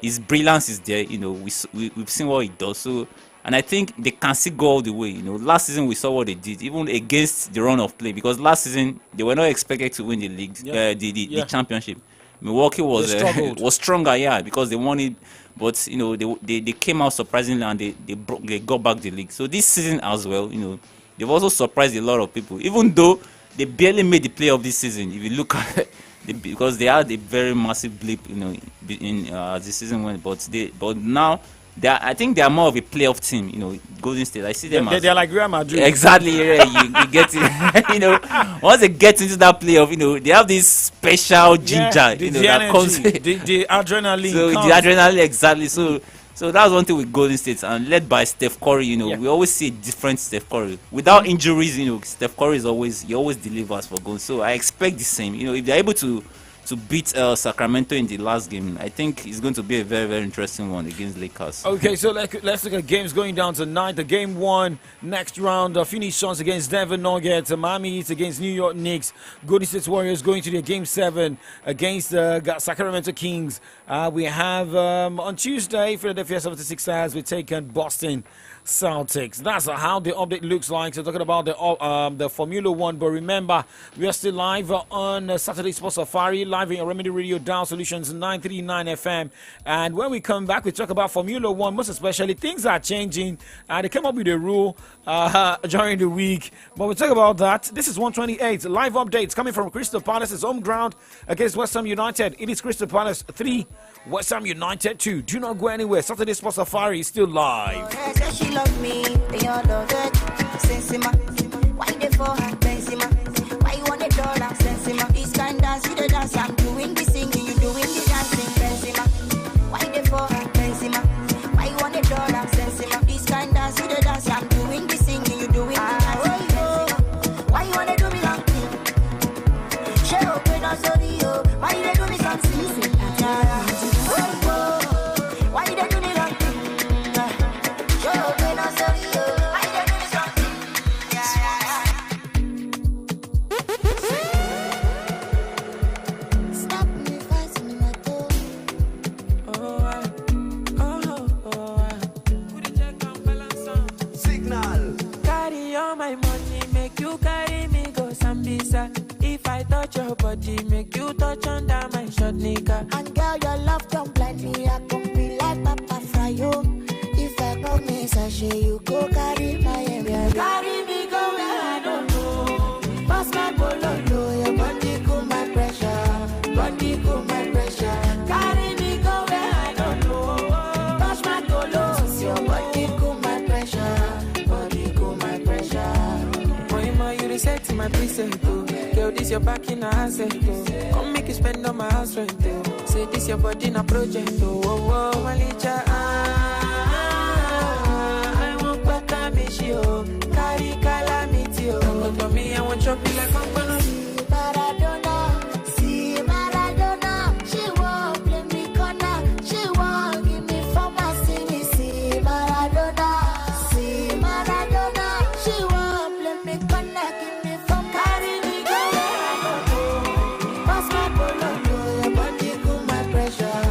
his brilliance is there. We've seen what he does. So, and I think they can still go all the way. Last season we saw what they did, even against the run of play, because last season they were not expected to win the league, the championship. Milwaukee was stronger, because they won it, but they came out surprisingly and they got back the league. So this season as well, they've also surprised a lot of people, even though they barely made the playoff this season. If you look at it, because they had a very massive blip, in the season went, but now. I think they are more of a playoff team, Golden State. I see them they're like Real Madrid. Exactly, you get it. Once they get into that playoff, they have this special ginger, the that comes the adrenaline. So the adrenaline, exactly. So that's one thing with Golden State, and led by Steph Curry. We always see a different Steph Curry without injuries. Steph Curry always delivers for goals. So I expect the same. If they're able to beat Sacramento in the last game, I think it's going to be a very, very interesting one against Lakers. Okay, so let's look at games going down tonight. The game one, next round, Phoenix Suns against Denver Nuggets, Miami Heat against New York Knicks, Golden State Warriors going to their game 7 against Sacramento Kings. We have on Tuesday, Philadelphia 76ers will take on Boston Celtics. That's how the update looks like. So talking about the Formula One, but remember, we are still live on Saturday Sports Safari, live in Remedy Radio, Down Solutions 939 FM. And when we come back, we talk about Formula One, most especially things are changing. They came up with a rule during the week, but we'll talk about that. This is 128 live updates coming from Crystal Palace's home ground against West Ham United. It is Crystal Palace 3, West Ham United 2. Do not go anywhere. Saturday Sports Safari is still live. Love me, they all love it. Sensima, why they for her? Benzema, why you want a dollar? Sensima, this kind dance, you the dance. I'm doing the singing, you doing the dancing. Benzema, why they for her? Benzema, why you want a dollar? Sensima, this kind dance, you the dance. I'm doing the singing, you doing the dancing. Benzema, why you wanna do me like this? Share open us on you. Why you do me something? Why you do me like this? If I touch your body, make you touch under my short nigga. And girl, your love don't blind me. I can be like Papa Fryo. If I come in sachet, you go carry my area. Carry me go where I don't know. Pass my bololo, your body cool my pressure. Body cool my pressure. Carry me go where I don't know. Pass my tolos, your body cool my pressure. Body cool my pressure. Boy, you reset to my preset, oh. Girl, this your back in a asset, oh. Come make you spend on my house rent, oh. Say this your body in a project, oh. Oh, oh, Malicha, I won't back a miss you, oh. Carry calamity, oh. Come to me, I want chop you like I'm gonna Maradona, see Maradona. She won't play me corner. She won't give me pharmacy. See Maradona, see Maradona. She won't play me corner. Give me pharmacy. carry me go where I don't know. Pass my bololo, your body cool my pressure.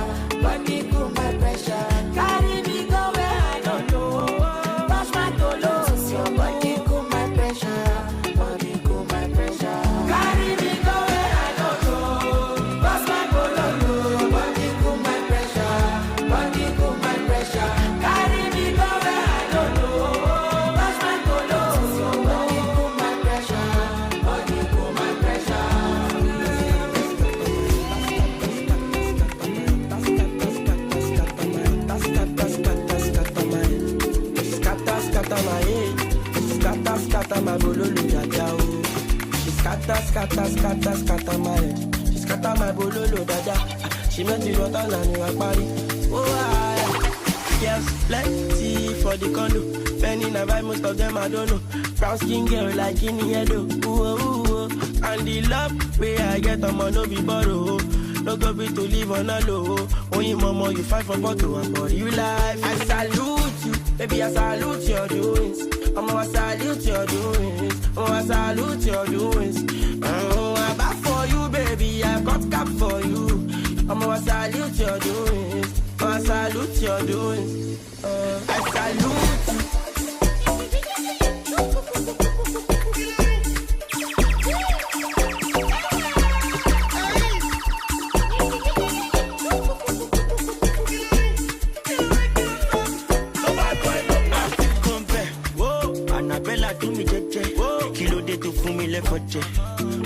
Body cool my pressure. Carry me go where I don't know. Pass my tolos, your body cool my pressure. Body cool my pressure. Carry me go where I don't know. Pass my bololo, your body cool my pressure. Body cool my pressure. Carry me go where I don't know. Pass my tolos, your body cool my pressure. Body cool my Scatter my bololo dada oh. She scatter my head. She scatter my bololo dada. She make me run down and I party. Oh I yes, plenty for the condo. Penny na buy most of them I don't know. Brown skin girl like in the head oh. And the love way I get on my no be borrow. No go be to live on a low. Only mama you fight for bottle and for you life. I salute you, baby I salute your doings. I salute your doings. I salute your doings. Oh, I'm back for you, baby. I got cap for you. I salute your doings. you're doing. I salute you.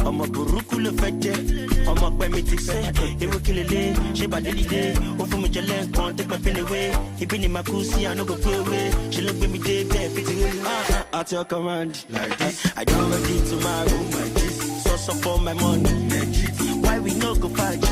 ọmọ burúkú ló fẹ́ jẹ́ ọmọ pẹ́ mi ti sẹ́ ewu kí lélẹ̀ ṣé bàdé dìde ó fún mi jẹ lẹ́ẹ̀kan take my pain away ibi ni màá kú sí I no go play away ṣe ló gbé mi dé bẹ́ẹ̀ fi ti rí at your command like this I don't ready to marry my kiss so for my money legit why we no go fight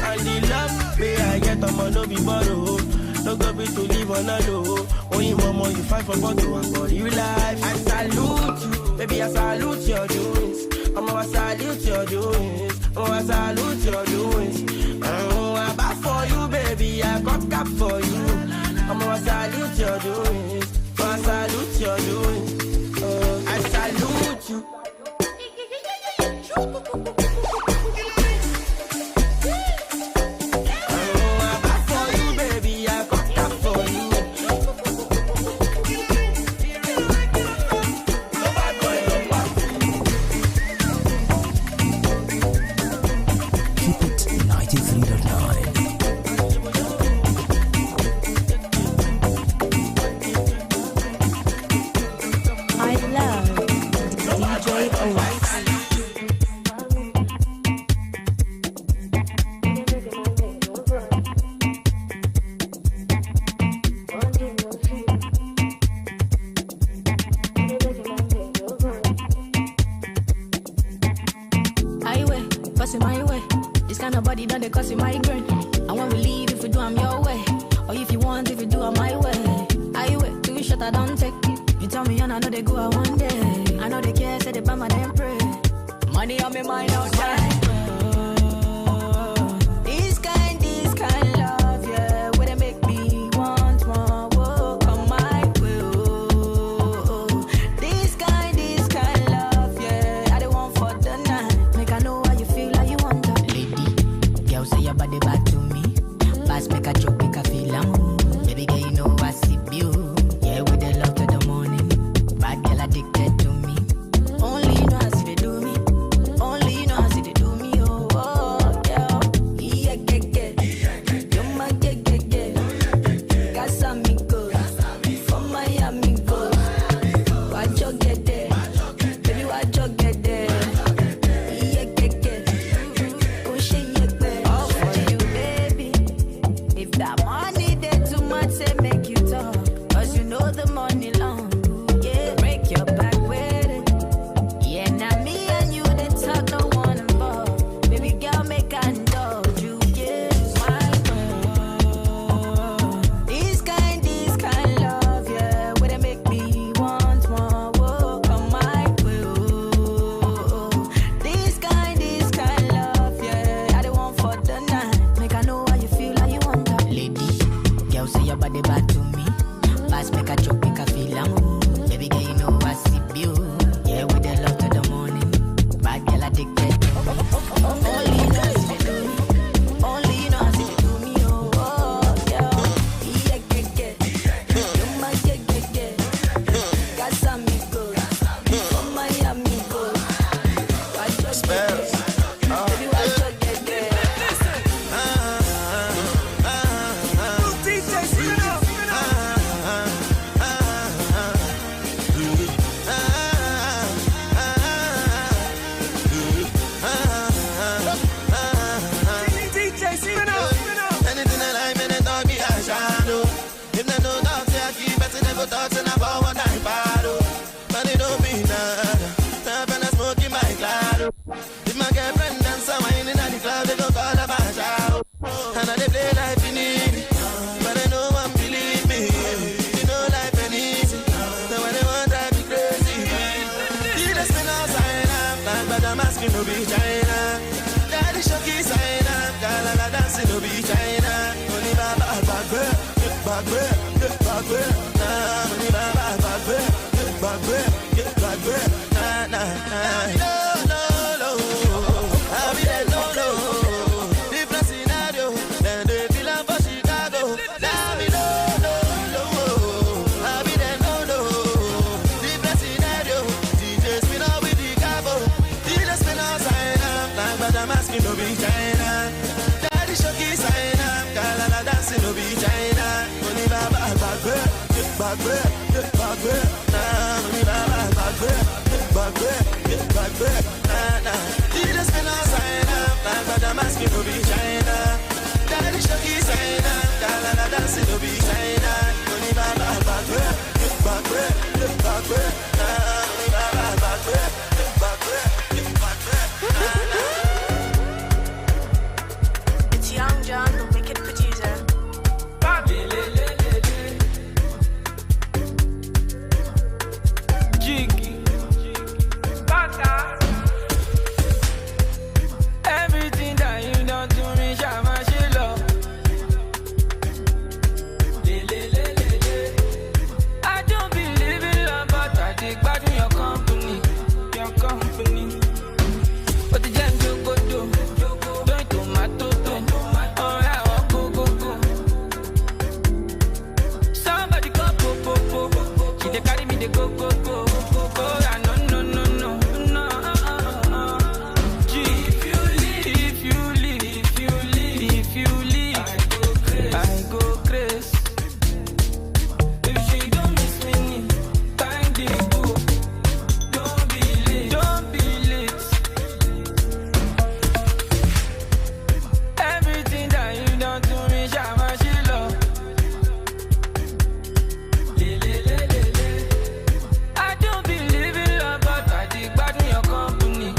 and the love wey I get ọmọ no be borrow no go be to live on a low oyin mama you fight for bottle and for you life I salute you baby I salute your doings I salute your doings I salute your doings I back for you baby I got cap for you I salute your doings I salute your doings I salute you designer, girl and I dance it no be designer. Money back way, look back way, look back way. Money back way, look back way, look back way. It's Young John, the wicked producer. Jiggy. Everything that you done to me, Shama Shilo. I don't believe in love, but I dig back in your company. Your company. But the jam you go do, don't tomato, oh yeah, go, go, go. Somebody go, po. She dey carry me, they go, go, go. Oh yeah, no, no, no, no, no. If you leave, I go crazy. If she don't miss me, time dey go. Don't be late. Everything that you done to me, Shama Shilo. I don't believe in love, but I dig back in your company.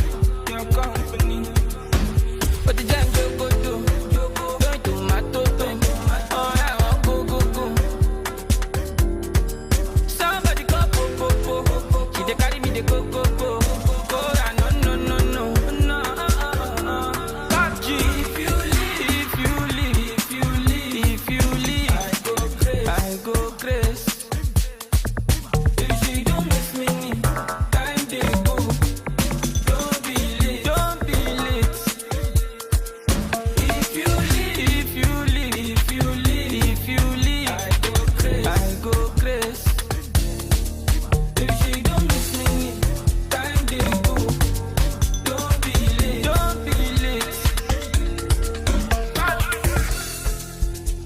But the jam you go do, don't tomato, oh yeah, go, go, go. Somebody go, po. She dey carry me, they go, go, go. Oh yeah, no, no, no, no, no. If you leave, I go crazy. If she don't miss me, time dey go. Don't be late. If you leave, I go crazy. If she don't miss me, time dey go. Don't be late.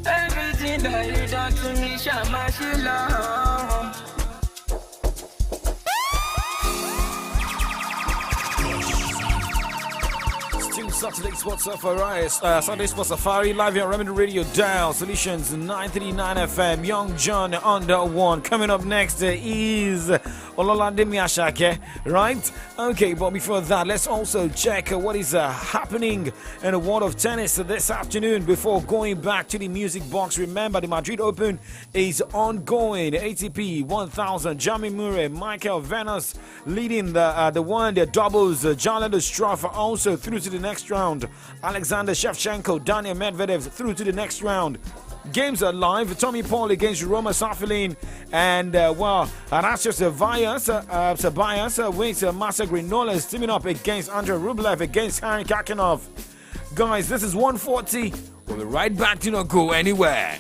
Everything that you done to me, Shama Shila. Still Saturday Sports Safari, Sunday Sports Safari, live here on Remedy Radio Dial Solutions 939 FM. Young John under one. Coming up next is Ololade Miyashake, right? Okay, but before that, let's also check what is happening in the world of tennis this afternoon before going back to the music box. Remember, the Madrid Open is ongoing. ATP 1000, Jamie Murray, Michael Venus leading the doubles. Jalan Ostrov also through to the next round. Alexander Shevchenko, Daniel Medvedev through to the next round. Games are live. Tommy Paul against Roma Safilin, and Anastasios Sabayas wins Masa Grinola teaming up against Andrei Rublev against Harry Kakinov. Guys, this is 140. We'll be right back. Do not go anywhere.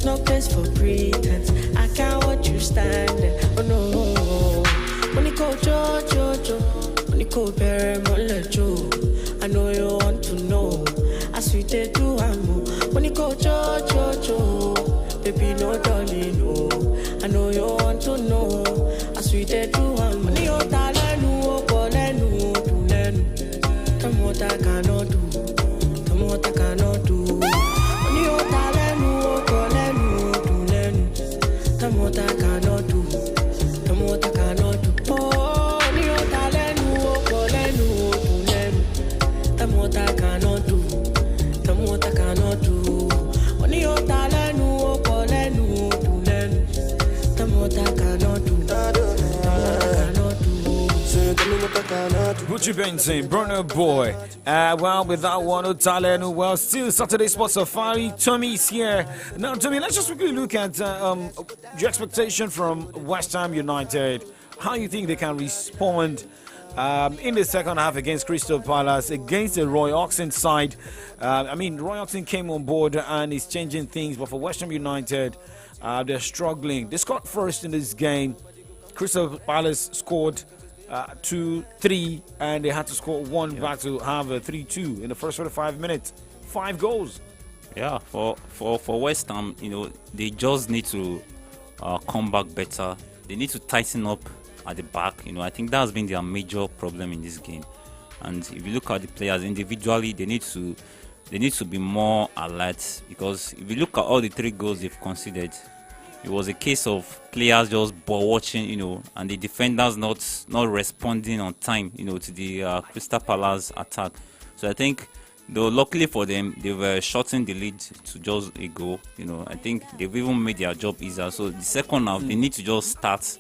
There's no place for pretense. I can't watch you standing. Oh no. When you go Jojo, when you go Barry Molejo, I know you want to know. As we did do, I'm when you go Jojo, baby, no darling, no. I know you want to know. As we did do, I'm when you talenu, polenu, tulenu. Tell me what I cannot do. Tell me what I cannot do. When you talenu, polenu, tulenu. Tell me what I cannot do. Tell me what I cannot do. Oh, when you talenu, polenu, tulenu. Tell me what I cannot do. Tell me what I cannot do. When you talenu, polenu, tulenu. Tell me what I cannot do. Tell me what I cannot do. Tell me what I cannot do. Gucci Benson, Burner Boy. Well, with that one, Talenu. Well, still Saturday Sports Safari. Tommy is here. Now, Tommy, let's just quickly look at your expectation from West Ham United. How you think they can respond in the second half against Crystal Palace, against the Roy Hodgson side? Roy Hodgson came on board and is changing things, but for West Ham United, they're struggling. They scored first in this game. Crystal Palace scored 2-3, and they had to score one back to have a 3-2 in the first 45 minutes. 5 goals. Yeah, for West Ham, they just need to come back better. They need to tighten up at the back. I think that has been their major problem in this game. And if you look at the players individually, they need to be more alert, because if you look at all the 3 goals they've conceded, it was a case of players just ball watching, and the defenders not responding on time, to the Crystal Palace attack. So I think, though luckily for them, they were shortening the lead to just a goal. I think they've even made their job easier. So the second half, they need to just start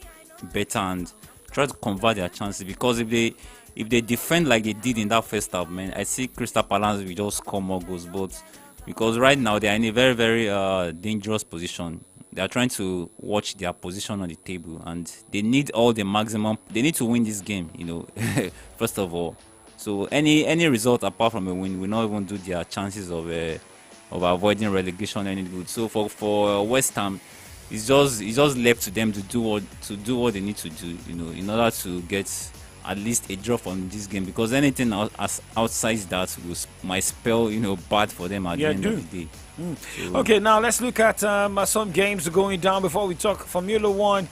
better and try to convert their chances, because if they defend like they did in that first half, man, I see Crystal Palace will just score more goals. But because right now they are in a very, very dangerous position. They are trying to watch their position on the table, and they need all the maximum. They need to win this game, first of all. So any result apart from a win will not even do their chances of avoiding relegation any good. So for West Ham, it's just left to them to do what they need to do, in order to get at least a draw from this game, because anything outside that might spell bad for them at the end of the day. So, okay, now let's look at some games going down before we talk Formula One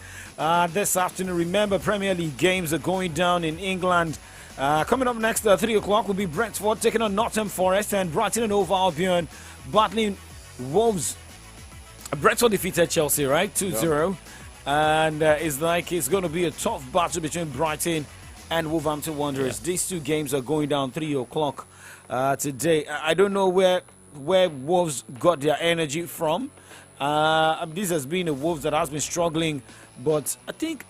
this afternoon. Remember, Premier League games are going down in England. Coming up next at 3 o'clock will be Brentford taking on Nottingham Forest, and Brighton and Hove Albion battling Wolves. Brentford defeated Chelsea, right? 2-0. And it's going to be a tough battle between Brighton and Wolverhampton Wanderers. These 2 games are going down 3 o'clock today. I don't know where Wolves got their energy from. This has been a Wolves that has been struggling, but I think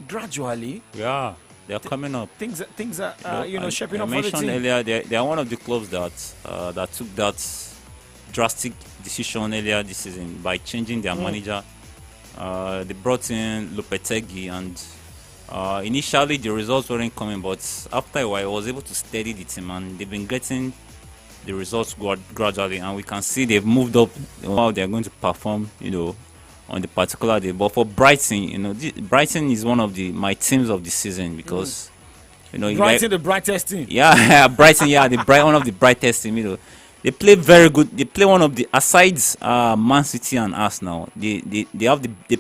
gradually, they're coming up. Things are shaping up I for the team. mentioned earlier, they are one of the clubs that took that drastic decision earlier this season by changing their manager. They brought in Lopetegui, and initially the results weren't coming, but after a while, I was able to steady the team, and they've been getting the results gradually, and we can see they've moved up how they're going to perform, on the particular day. But for Brighton, Brighton is one of my teams of the season, because Brighton, the brightest team. Yeah, Brighton, one of the brightest team. They play very good. They play one of the, aside Man City and Arsenal, they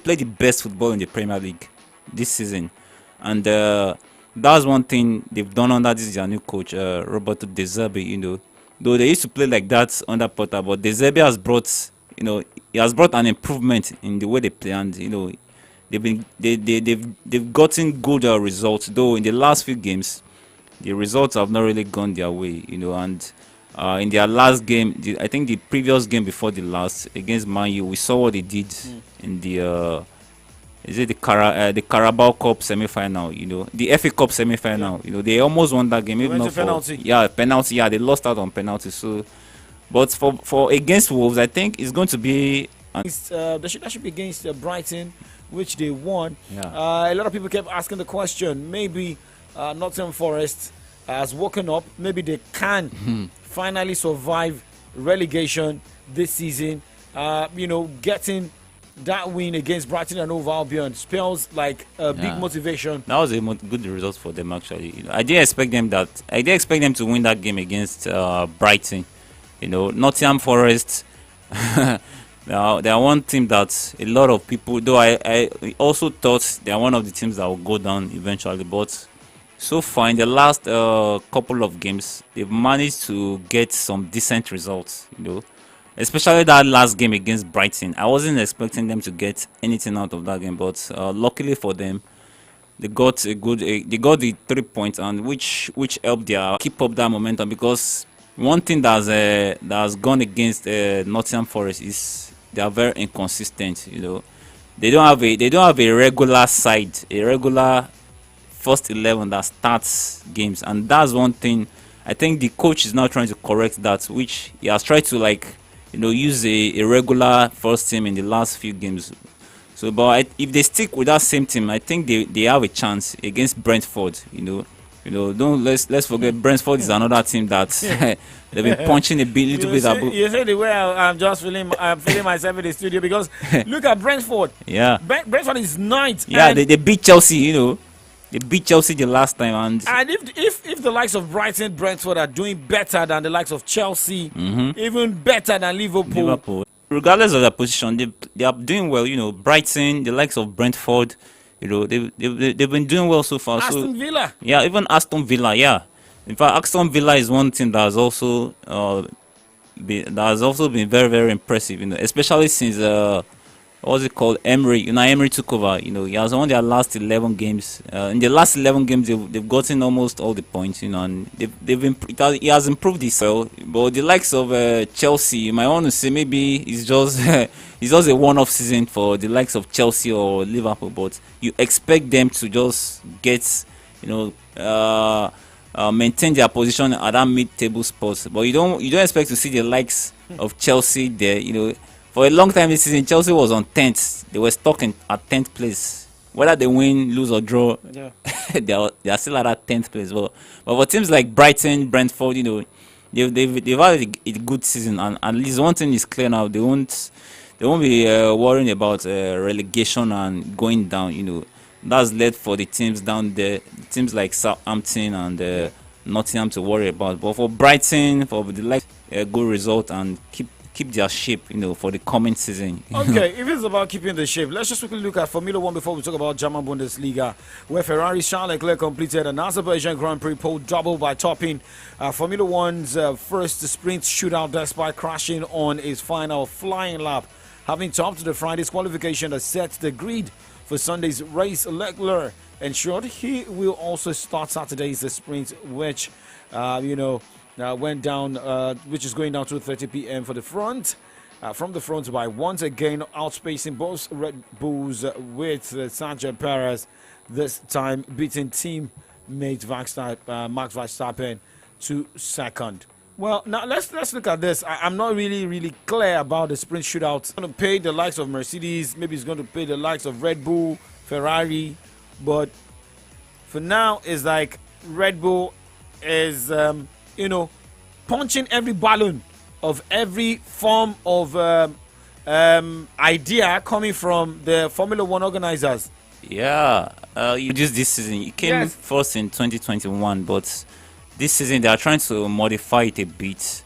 play the best football in the Premier League this season, and that's one thing they've done under this their new coach, Roberto De Zerbi. Though they used to play like that under Potter, but De Zerbi has brought an improvement in the way they play, and they've gotten good results. Though in the last few games, the results have not really gone their way, and in their last game, I think the previous game before the last against Man U, we saw what they did in the the Carabao Cup semi-final, the FA Cup semi-final, they almost won that game, even not for penalty. They lost out on penalty. So, but for against Wolves, I think it's going to be that should be against Brighton, which they won. Yeah. A lot of people kept asking the question, maybe Nottingham Forest has woken up, maybe they can finally survive relegation this season. getting that win against Brighton and Hove Albion spells like a big Yeah. motivation. That was a good result for them actually. I didn't expect them to win that game against Brighton. Nottingham Forest. Now they are one team that a lot of people. Though I also thought they are one of the teams that will go down eventually, but so far in the last couple of games, they've managed to get some decent results. Especially that last game against Brighton. I wasn't expecting them to get anything out of that game, but luckily for them, they got they got the 3 points, and which helped their keep up that momentum. Because one thing that has gone against Nottingham Forest is they are very inconsistent. They don't have a regular side, a regular first 11 that starts games, and that's one thing. I think the coach is now trying to correct that, which he has tried to use a regular first team in the last few games. So, but if they stick with that same team, I think they have a chance against Brentford. Let's forget Brentford is another team that they've been punching a little bit above. You see the way I'm feeling myself in the studio, because look at Brentford. Yeah, Brentford is ninth. yeah, they beat Chelsea. They beat Chelsea the last time, and if the likes of Brighton, Brentford are doing better than the likes of Chelsea, even better than Liverpool. Regardless of their position, they are doing well. Brighton, the likes of Brentford, they've been doing well so far. Aston Villa. Yeah, even Aston Villa. Yeah, in fact, Aston Villa is one team that has also been very, very impressive. Especially since what's it called? Emery took over. He has won their last 11 games. In the last 11 games, they've gotten almost all the points. And he has improved his well. But the likes of Chelsea, you might want to say maybe it's just it's just a one-off season for the likes of Chelsea or Liverpool. But you expect them to just get maintain their position at that mid-table spot. But you don't expect to see the likes of Chelsea there. For a long time this season, Chelsea was on 10th. They were stuck at 10th place. Whether they win, lose or draw, Yeah. they are still at that 10th place. But for teams like Brighton, Brentford, they've had a good season, and at least one thing is clear now: they won't be worrying about relegation and going down. That's led for the teams down there, teams like Southampton and Nottingham to worry about. But for Brighton, for the a good result and keep their shape, for the coming season. Okay, if it's about keeping the shape, let's just quickly look at Formula One before we talk about German Bundesliga, where Ferrari's Charles Leclerc completed an Azerbaijan Grand Prix pole double by topping Formula One's first sprint shootout despite crashing on his final flying lap. Having topped the Friday's qualification that set the grid for Sunday's race, Leclerc ensured he will also start Saturday's sprint, which, went down, which is going down to 2:30 p.m. for the front. From the front by once again outspacing both Red Bulls with Sergio Perez, this time beating teammate Max Verstappen to second. Well, now let's look at this. I'm not really clear about the sprint shootout. It's going to pay the likes of Mercedes, maybe it's going to pay the likes of Red Bull, Ferrari, but for now it's like Red Bull is punching every balloon of every form of idea coming from the Formula One organizers. Yeah, you just this season. You came Yes. first in 2021, but this season they are trying to modify it a bit.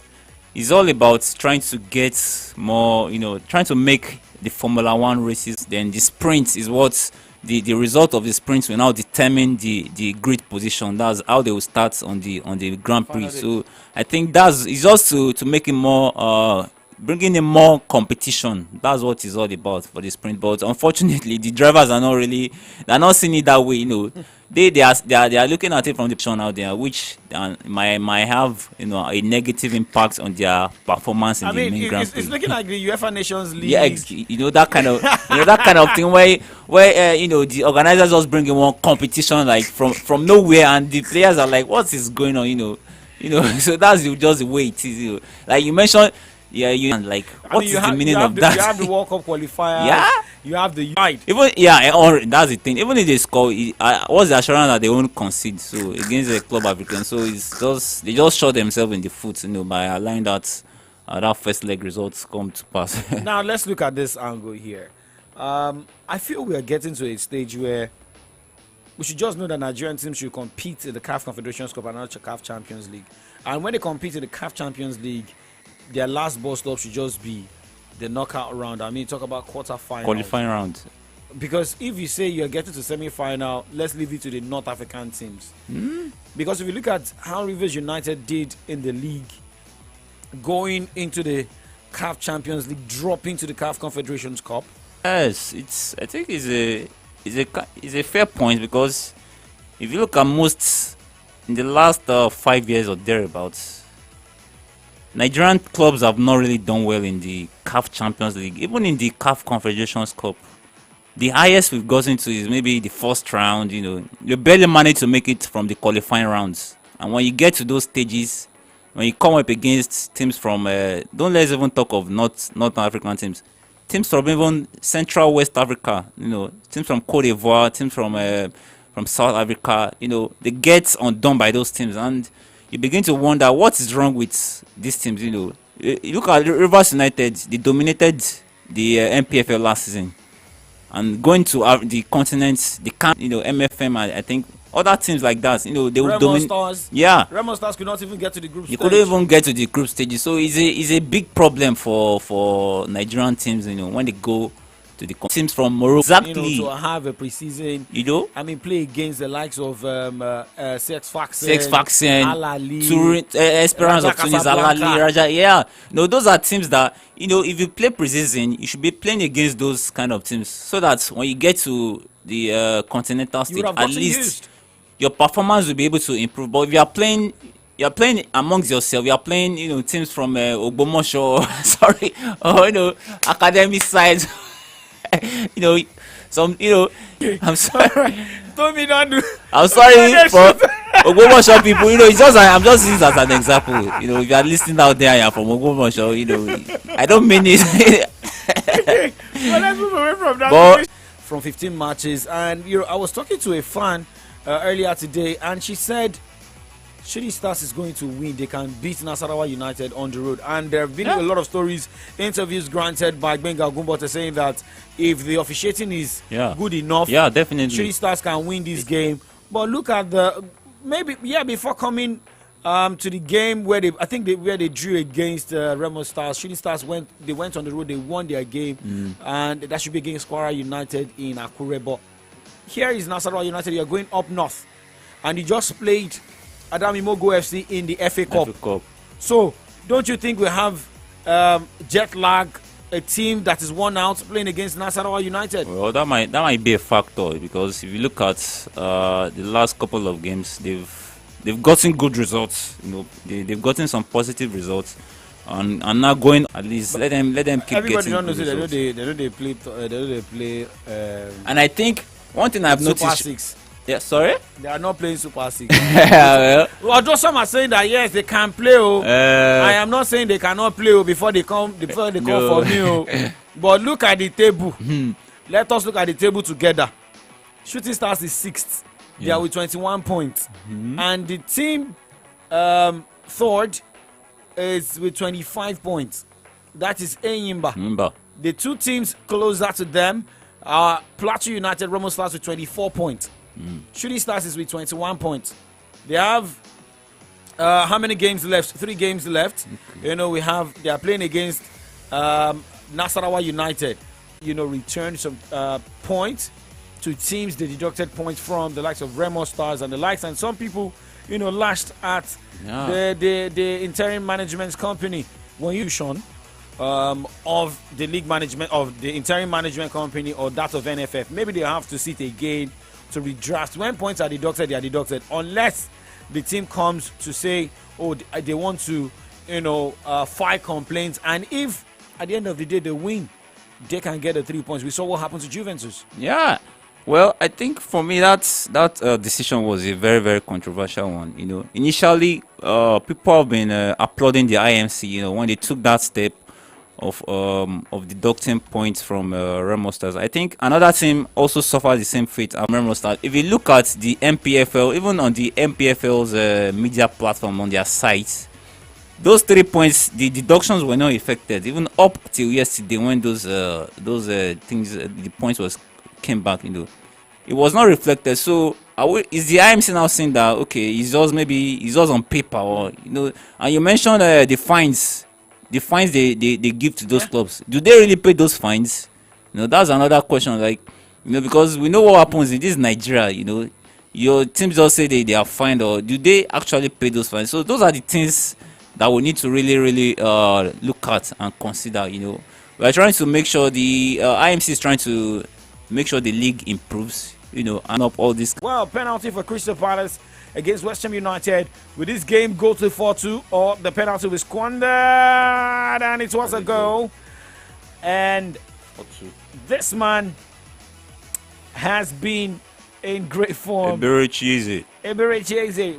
It's all about trying to get more, trying to make the Formula One races. Then the sprint is what the result of the sprints will now determine the grid position. That's how they will start on the Grand Prix. Finally. So I think it's just to make it more bringing in more competition. That's what it's all about for the sprint. But unfortunately, the drivers are not seeing it that way. They are looking at it from the position out there, which might have a negative impact on their performance in I the mean, main Grand it's Prix. looking like the UEFA Nations League. Yeah, that kind of thing where the organizers just bring in one competition like from nowhere, and the players are like, what is going on? So that's just the way it is. Like you mentioned, and like what is the meaning of that? You have the World Cup qualifier. Yeah. You have the right. Even that's the thing. Even if they score, what's the assurance that they won't concede? So against the Club African, so it's just they just shot themselves in the foot, by allowing that that first leg results come to pass. Now let's look at this angle here. I feel we are getting to a stage where we should just know that Nigerian teams should compete in the CAF Confederations Cup and not CAF Champions League. And when they compete in the CAF Champions League, their last bus stop should just be the knockout round. I mean, talk about quarter-final. Qualifying round. Because if you say you're getting to semi-final, let's leave it to the North African teams. Because if you look at how Rivers United did in the league, going into the CAF Champions League, dropping to the CAF Confederations Cup. Yes, I think it's a fair point, because if you look at most in the last 5 years or thereabouts, Nigerian clubs have not really done well in the CAF Champions League, even in the CAF Confederations Cup. The highest we've gotten to is maybe the first round. You barely manage to make it from the qualifying rounds, and when you get to those stages, when you come up against teams from don't let's even talk of North African teams from even Central West Africa, teams from Cote d'Ivoire, teams from South Africa, they get undone by those teams, and you begin to wonder what is wrong with these teams. You look at Rivers United; they dominated the MPFL last season, and going to the continent, they can't, MFM, I think other teams like that, they would dominate. Yeah, Remo Stars could not even get to the group stage. You couldn't even get to the group stages, so it's a big problem for Nigerian teams, when they go to the teams from Morocco. Exactly. To have a preseason, I mean, play against the likes of Sex Faxen, Al Ahly, Esperance of Tunis, Al Casablanca. Ahly, Raja. Yeah, those are teams that, if you play preseason, you should be playing against those kind of teams, so that when you get to the continental stage, at least your performance will be able to improve. But if you're playing amongst yourself, you're playing, teams from Ogbomoso, sorry, or academy side. I'm sorry. Don't be not do. I'm sorry for Ogbomoso people. It's just I'm just using this as an example. If you are listening out there and you're from Ogbomoso, I don't mean it. Well, let's move away from that. From 15 matches, and I was talking to a fan earlier today, and she said Shooting Stars is going to win. They can beat Nasarawa United on the road. And there have been a lot of stories, interviews granted by Gbenga Ogunbote saying that if the officiating is good enough, definitely Shooting Stars can win this game. But look at before coming to the game where they drew against Remo Stars, Shooting Stars went on the road, they won their game, and that should be against Kwara United in Akure. But here is Nasarawa United. You are going up north, and you just played Adami Mogo FC in the FA Cup. So don't you think we have jet lag? A team that is worn out playing against Nasarawa United. Well, that might be a factor, because if you look at the last couple of games, they've gotten good results. They've gotten some positive results, and now going, at least let them keep everybody getting good results. They know they play. And I think one thing I've noticed. Super 6. Yeah, sorry. They are not playing Super 6. Well, some are saying that yes, they can play. I am not saying they cannot play before they come for me. But look at the table. Let us look at the table together. Shooting Stars is 6th. They are with 21 points, and the team third is with 25 points. That is Enyimba. The two teams closer to them are Plateau United, Remo Stars with 24 points. Shooting Stars is with 21 points. They have how many games left? 3 games left. Okay. They are playing against Nasarawa United. Return some points to teams they deducted points from, the likes of Remo Stars and the likes. And some people, lashed at the interim management company. When you, Sean, of the league management, of the interim management company, or that of NFF, maybe they have to sit again to redraft. When points are deducted, they are deducted, unless the team comes to say, they want to, file complaints, and if at the end of the day they win, they can get the 3 points. We saw what happened to Juventus. Yeah, well, I think for me that decision was a very, very controversial one. Initially, people have been applauding the IMC, when they took that step of deducting points from Remo Stars. I think another team also suffered the same fate as Remo Stars. If you look at the MPFL, even on the MPFL's media platform on their site, those 3 points, the deductions were not affected even up till yesterday when those things, the points came back. It was not reflected. So is the IMC now saying that okay, it's just on paper, or And you mentioned the fines they give to those clubs. Do they really pay those fines? That's another question. Like, because we know what happens in this Nigeria. Your teams just say they are fined, or do they actually pay those fines? So those are the things that we need to really look at and consider. We are trying to make sure the IMC is trying to make sure the league improves, and up all this. Well, penalty for Crystal Palace against West Ham United. Will this game go to 4-2, or the penalty was squandered and it was a goal? And this man has been in great form. Eberechi.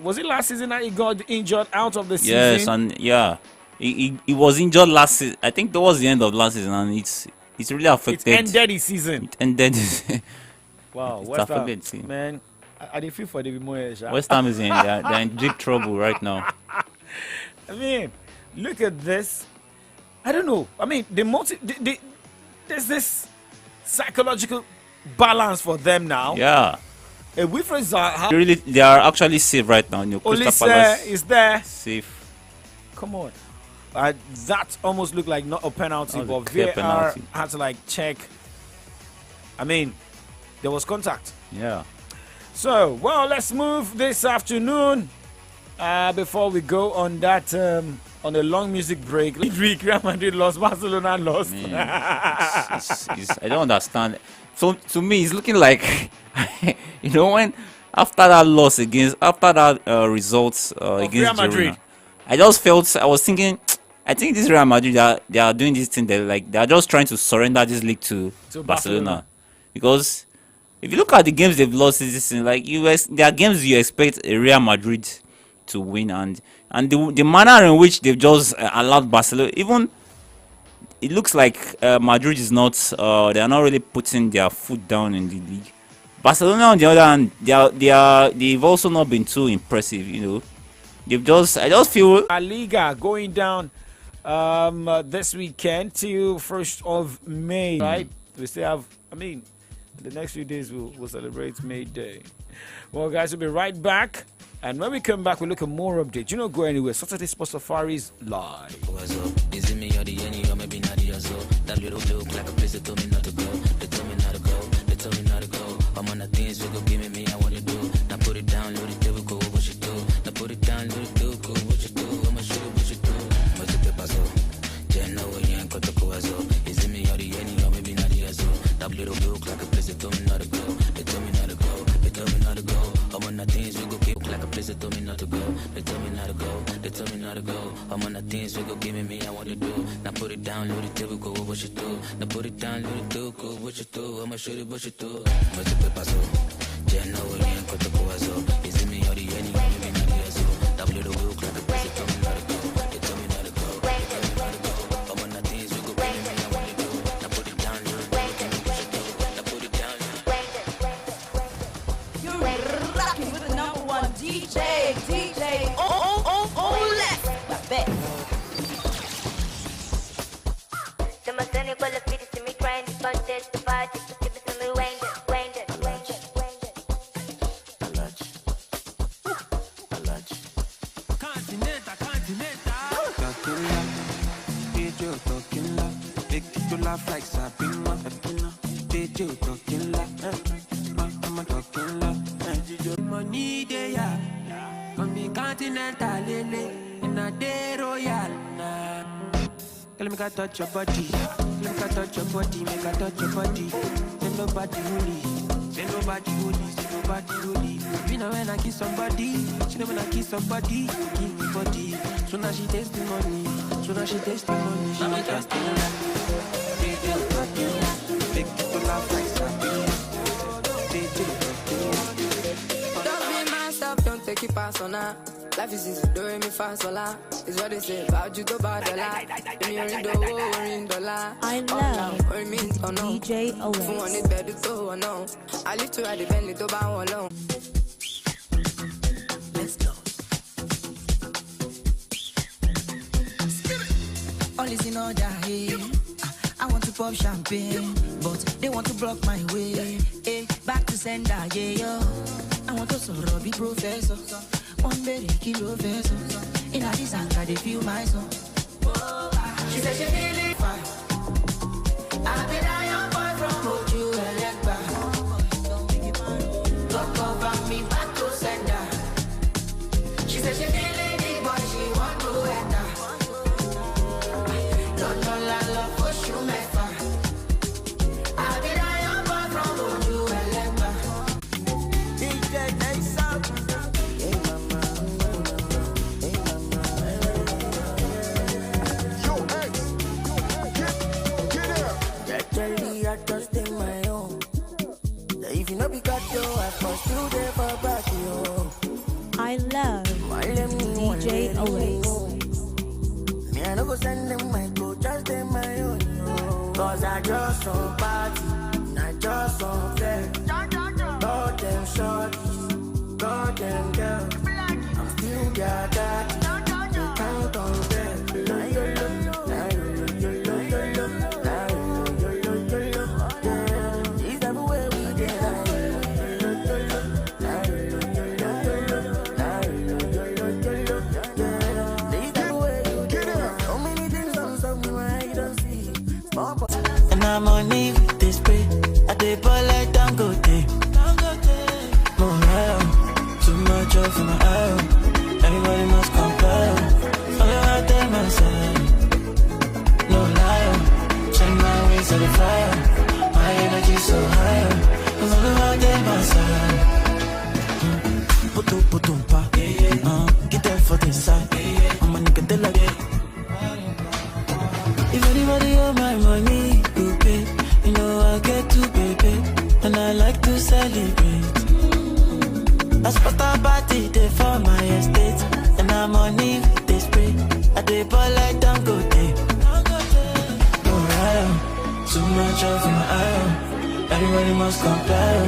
Was it last season that he got injured out of the season? Yes, and yeah, he was injured last season. I think that was the end of last season, and it's really affected. It ended his season. Wow, West Ham, man. I didn't feel for the Moyes. West Ham is they're in deep trouble right now. I mean, look at this. I don't know. I mean, there's this psychological balance for them now. Yeah. A difference are they are actually safe right now. Crystal Palace is there. Safe. Come on. That almost looked like not a penalty, but VAR had to check. I mean, there was contact. Yeah. So, well, let's move this afternoon. Before we go on that on a long music break, Real Madrid lost, Barcelona lost. I don't understand. So to me, it's looking like when after that results against Real Madrid, Girona, I was thinking, I think this Real Madrid they are doing this thing. They are just trying to surrender this league to Barcelona, because if you look at the games they've lost this season, there are games you expect a Real Madrid to win, and the manner in which they've just allowed Barcelona, even. It looks like Madrid is not. They are not really putting their foot down in the league. Barcelona, on the other hand, they've also not been too impressive. They've just. I just feel La Liga going down this weekend till 1st of May. Right? We still have. I mean, the next few days we'll celebrate May Day. Well, guys, we'll be right back. And when we come back, we'll look at more updates. You don't go anywhere. Saturday Sports Safaris live. Is it me or the any or maybe not the so that little look like a place that told me not to go. They told me not to go. They told me not to go. I'm on the things we go give me I want to do. Now put it down, load it, there we go. What you do? Now put it down, load it, do go. What you do? I'ma shoot it, what you do? What's the paper so? Jen know you ain't got to go as well. Is it me or the any or maybe not the so that little look like a place that told me not to go. They told me not to go. They told me not to go. I'm on the things we go give like a place that told me not to go. They told me not to go. They told me not to go. I'm on the things we go give me I want to do. Now put it down, load it, till we go. What you do? Now put it down, load it, do go. What you do? I'ma shoot it, what you do? What's the paper so? Jen know you ain't got to go as well. Is it me or the any? Maybe not the so that little look like a place that told me not to go. They told me not to go. They told me not to go. I'm on the things we go give me I want to do. Now put it down, load it, do go. What you do? Now put it down. You're rocking with the #1 DJ. Oh, let's bet. Them a sunny full of feet to me trying to touch this the body to keep it to me wang it. Laugh like Sabina, DJ talking loud, I'm talking loud. Money they are, from the continental, in a day royal. Let me touch your body, let me touch your body, make I touch your body. Say nobody holy, say nobody holy, say nobody holy. You know when I kiss somebody, she know when I kiss somebody, give me body. So now she takes the money, she makes us Don't take it personal. Life is easy, do me fast, voila. It's what they say about you, go bad, dollar. I love DJ OS. I live to ride the Bentley, to buy one alone. Let's go. is in order, hey. I want to pop champagne, but they want to block my way. Hey, back to sender, yeah, yo. I want to sort of be professor. One very kilo vessel. In a designer, they feel my song. She said she really fine. I've been a young boy from Oju Elegba. Lock over me, back to sender. She said she really need boy, she want to enter. Don't know la love for you, me far. I've been a young boy from Oju Elegba. DJ Nice up. Hey mama, hey mama. Yo, X, get up. Actually, I just in my own. If you know because yo, I for still there for back yo. I love DJ Oasis. Me, I no go send them my go, just them my own. Cause I just some party, I just some flex. God them shorties, God them girls. I'm still their daddy, they count on them. It's everywhere we get. And I'm on leave with this pay. I did ball like Dangote. More too much off in my eye. Everybody must compare. All I tell myself, no lie. Check my ways to the fire. My energy so high. Cause all I tell myself. Puto pa. Get there for this side. I'm a nigga de la day. If anybody owe my money, you pay. You know I get to pay, and I like to celebrate. I spot a party day for my estate, and I'm on leave with this spray. I dey ball like Dangote. Alright, too much off in my eye. Everybody must compare.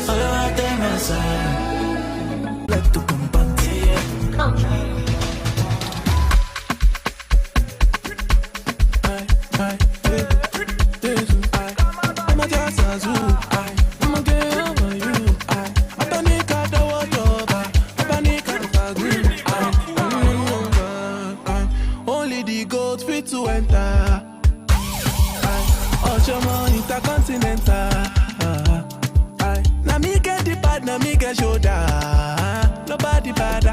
Follow out there my side. Like to come back. Only the gold fit to enter. Ochomo intercontinental. Now me get the bad, now me get shoulder. Nobody bad.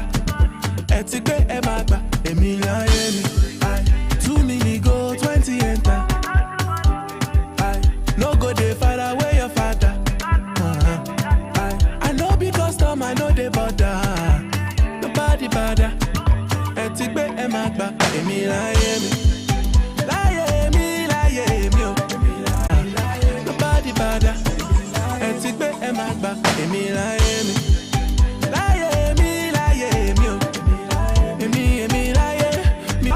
Etikwe emagba, Emilia Yemi. 2 milli go 20 enter. No go dey far away your father. I know because Tom I know they bother. Nobody bother. Etikwe emagba, Emilia Yemi. Nobody bother. Etikwe emagba, Emilia Yemi. Emi, Emi, Emi,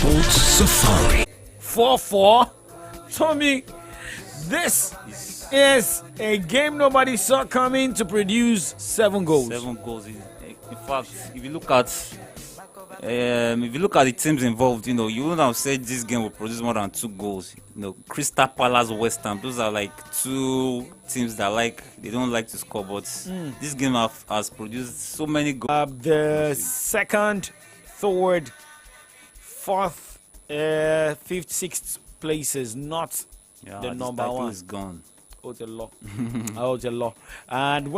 Sports Safari. 4-4. Tommy, this is a game nobody saw coming to produce 7 goals. 7 goals. In fact, if you look at the teams involved, you wouldn't have said this game will produce more than 2 goals. Crystal Palace, West Ham, those are like 2 teams that they don't like to score, but this game has produced so many goals. The second, third, fourth, 5th, 6th places, not the number 1. Is gone. Oh, the law. Oh, the law. And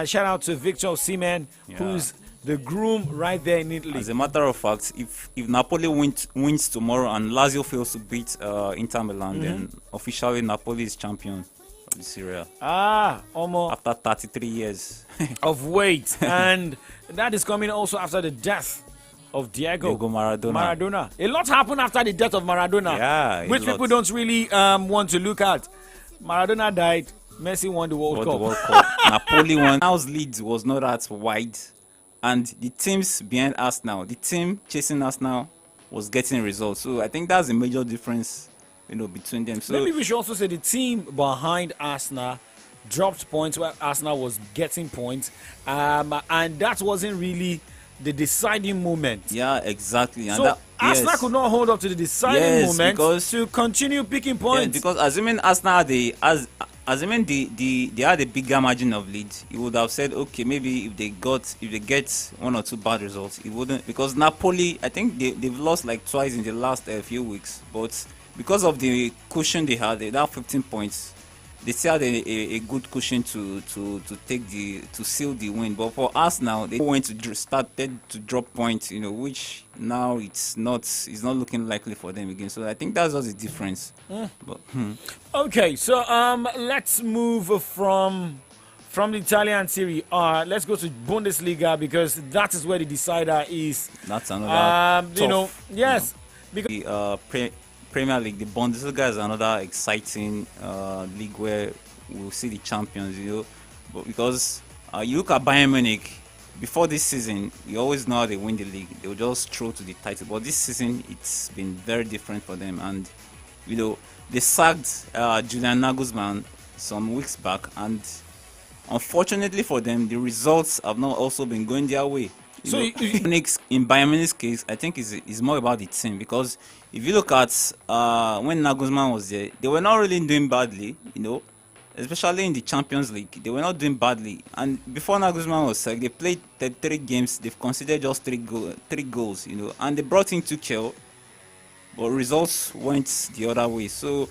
shout out to Victor Osimhen, who's the groom right there in Italy. As a matter of fact, if Napoli wins tomorrow and Lazio fails to beat Inter Milan, then officially Napoli is champion of the Serie A. After 33 years of wait. And that is coming also after the death of Diego Maradona. A lot happened after the death of Maradona, which people don't really want to look at. Maradona died, Messi won the World Cup. Napoli won. Now's lead was not that wide, and the teams behind Arsenal, the team chasing Arsenal, was getting results. So I think that's a major difference, between them. So maybe we should also say the team behind Arsenal dropped points while Arsenal was getting points, and that wasn't really the deciding moment. Yeah, exactly. And so Arsenal could not hold up to the deciding moment to continue picking points. Because assuming Arsenal they had a bigger margin of lead, you would have said, okay, maybe if they get 1 or 2 bad results, it wouldn't. Because Napoli, I think they've lost like twice in the last few weeks, but because of the cushion they had 15 points. They still had a good cushion to seal the win. But for us now, they went to started to drop points, which now it's not looking likely for them again. So I think that's just the difference. But, Okay, so let's move from the Italian Serie A. Let's go to Bundesliga because that is where the decider is. That's another because the Premier League, the Bundesliga is another exciting league where we'll see the champions, but because you look at Bayern Munich, before this season, you always know how they win the league. They'll just throw to the title. But this season, it's been very different for them. And, they sacked Julian Nagelsmann some weeks back. And unfortunately for them, the results have not also been going their way. So in Bayern Munich's case, I think is more about the team, because if you look at when Nagelsmann was there, they were not really doing badly, especially in the Champions League. They were not doing badly. And before Nagelsmann was sacked, they played 33 games. They've conceded just 3 goals, and they brought in Tuchel, but results went the other way. So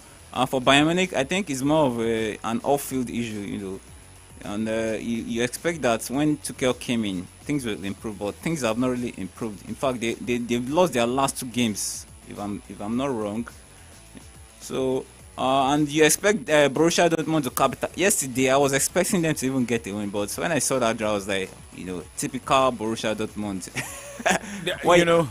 for Bayern Munich, I think it's more of an off-field issue, And you expect that when Tuchel came in, things will improve, but things have not really improved. In fact, they've lost their last 2 games, if I'm not wrong. So and you expect Borussia Dortmund to capital. Yesterday, I was expecting them to even get a win, but when I saw that draw, I was like, typical Borussia Dortmund.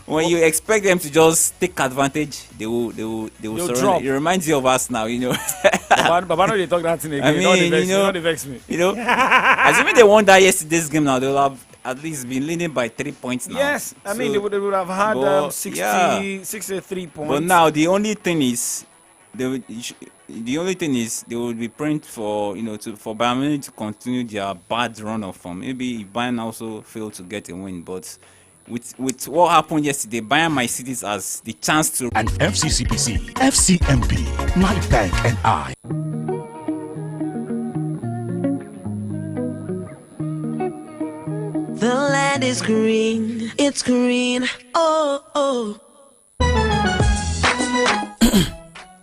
When you expect them to just take advantage, they will drop. It reminds you of us now, Baba, they talk that thing again. I mean, don't vex me. Assuming they won that yesterday's game now, they'll have at least been leading by 3 points now. Yes, I mean they would have had 63 points. But now the only thing is they would be praying for for Bayern Munich to continue their bad run of form. Maybe if Bayern also fail to get a win, but with what happened yesterday, Bayern might see this as the chance to. And FCCPC, FCMB, Nightbank, and I. The land is green, it's green, oh.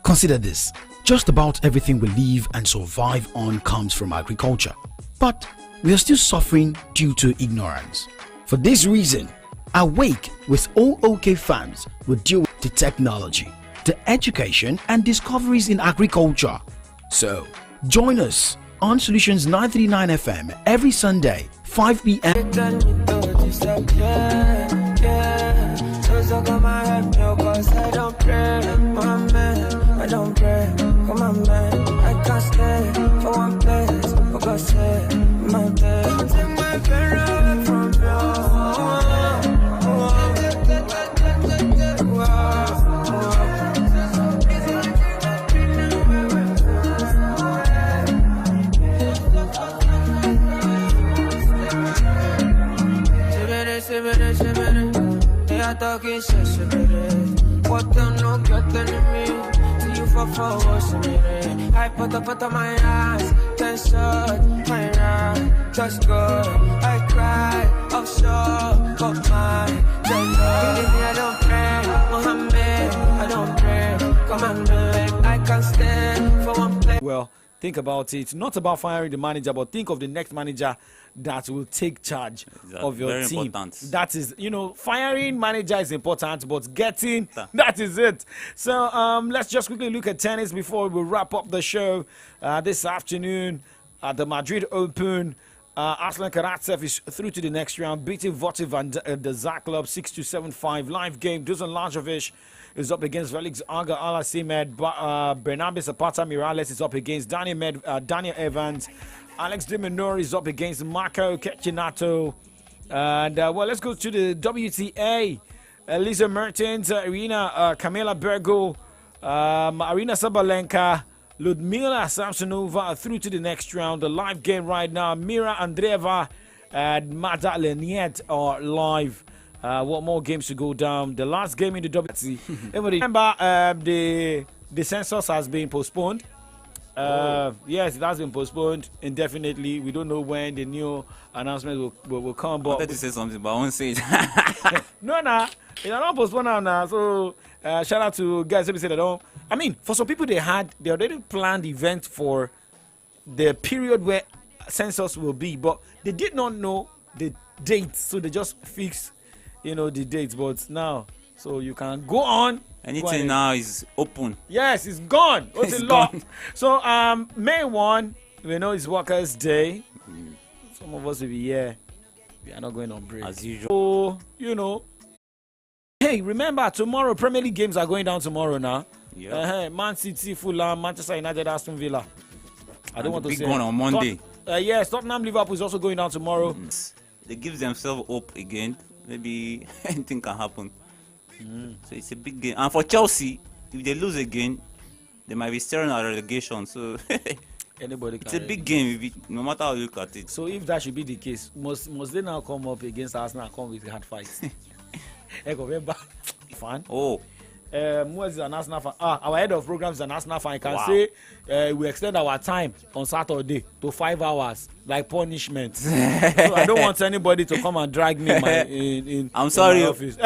Consider this. Just about everything we live and survive on comes from agriculture. But we are still suffering due to ignorance. For this reason, Awake with OOK Farms will deal with the technology, the education and discoveries in agriculture. So, join us on Solutions 939 FM every Sunday, 5 p.m. I don't pray, come on man, I can't stay for one place, because my day. Don't take my parents from you. enemy. Till you fall forward to me. I put up my eyes, then shut my eyes, just go. I cry, offshore, but my believe me, I don't pray, Mohammed, I don't pray, come on, man, I can't stand for one place. Well, think about it. Not about firing the manager, but think of the next manager that will take charge of your very team. important. That is, firing manager is important, but getting, that is it. So let's just quickly look at tennis before we wrap up the show this afternoon at the Madrid Open. Aslan Karatsev is through to the next round, beating Votiv and the Zaklub 6-7-5. Live game. Dusan Lajovic is up against Felix Aga Alassimed. Bernabe Zapata Miralles is up against Daniel Evans. Alex de Minaur is up against Marco Cecchinato. And let's go to the WTA. Lisa Mertens, Irina Kamila Bergo, Arina Sabalenka, Ludmila Samsonova are through to the next round. The live game right now, Mira Andreeva and Mada Leniet are live. What more games to go down? The last game in the WTA. Remember, the census has been postponed. Yes, it has been postponed indefinitely. We don't know when the new announcement will come. But I wanted to say something, but I won't say it. No, it's not postponed now. So shout out to guys who say they don't. I mean, for some people, they already planned the event for the period where census will be, but they did not know the dates, so they just fixed, the dates. But now, so you can go on. Anything now is open. Yes, it's gone. It's gone. So May 1, we know it's Workers' Day. Some of us will be here. We are not going on break. As usual. So, Hey, remember, tomorrow, Premier League games are going down tomorrow now. Yeah. Man City, Fulham, Manchester United, Aston Villa. I don't want to say. Big one on Monday. Yes, Tottenham, Liverpool is also going down tomorrow. They give themselves hope again. Maybe anything can happen. So it's a big game. And for Chelsea, if they lose again, they might be staring at relegation. So anybody it's a big game, no matter how you look at it. So if that should be the case, must they now come up against Arsenal and come with hard fights? Fan. Oh. Who is an Arsenal fan? Our head of programs is an Arsenal fan. I can say we extend our time on Saturday to 5 hours, like punishment. So I don't want anybody to come and drag me in I'm sorry. my office.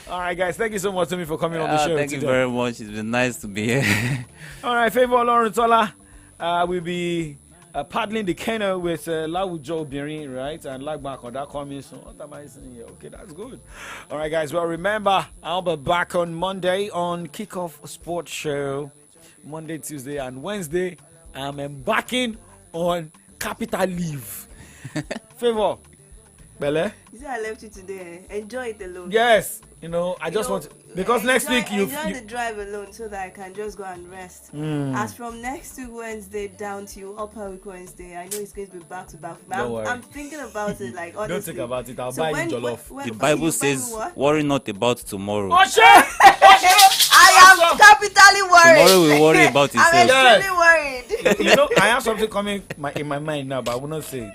All right, guys. Thank you so much to me for coming on the show. Thank you very much. It's been nice to be here. All right, Favor Lawrentola will be paddling the canoe with Lawujo Birin, right? And Lagback on that coming soon. What am I saying here? Okay, that's good. All right, guys. Well, remember, I'll be back on Monday on Kickoff Sports Show. Monday, Tuesday, and Wednesday. I'm embarking on capital leave. Favor. Bele? You say I left you today. Enjoy it alone. Yes. I just want to, because next week you enjoy the drive alone so that I can just go and rest. As from next week Wednesday down to upper week Wednesday, I know it's going to be back to back. I'm thinking about it like honestly. Don't think about it. I'll buy you jollof. The Bible says, "Worry not about tomorrow." Oh shit! I am capitally worried. Tomorrow we worry about itself. I'm extremely worried. I have something coming in my mind now, but I will not say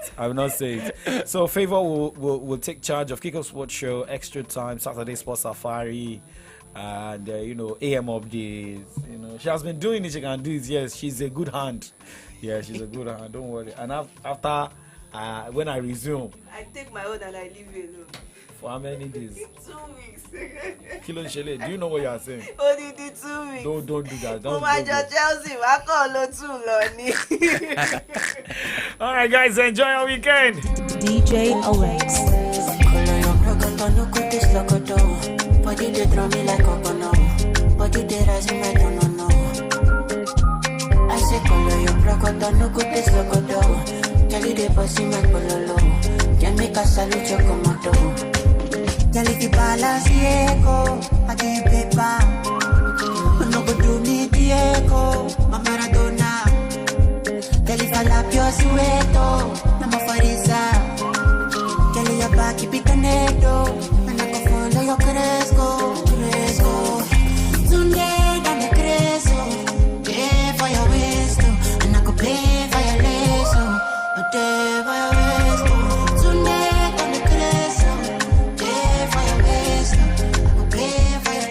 it. So Favor will take charge of Kickoff Sports Show, Extra Time, Saturday Sports Safari, and AM updates. She has been doing it. She can do it. Yes, she's a good hand. Yeah, she's a good hand. Don't worry. And after when I resume, I take my own and I leave you alone. For how many days? 2 weeks. Kilo Shele, do you know what you are saying? Only the 2 weeks. Don't do that. Don't Chelsea, I call All right, guys, enjoy your weekend. DJ Alex. Body they throw me like a banana. Body they rise in my no. I say color your crocodile, no good place locodo. Tell you they bossy my pololo. Can make a salute your commando. Tell you the balance echo, I get paper. No go do me the echo, my Maradona. Tell you I lap your sueto, I'm a farisa. Tell you your back, keep it connected. Yo crezco. Sunday dale crezo. Pay for your wisdom, and I could pay for your lesson. Pay for your wisdom. Sunday dale crezo. Pay for your wisdom, I could pay for your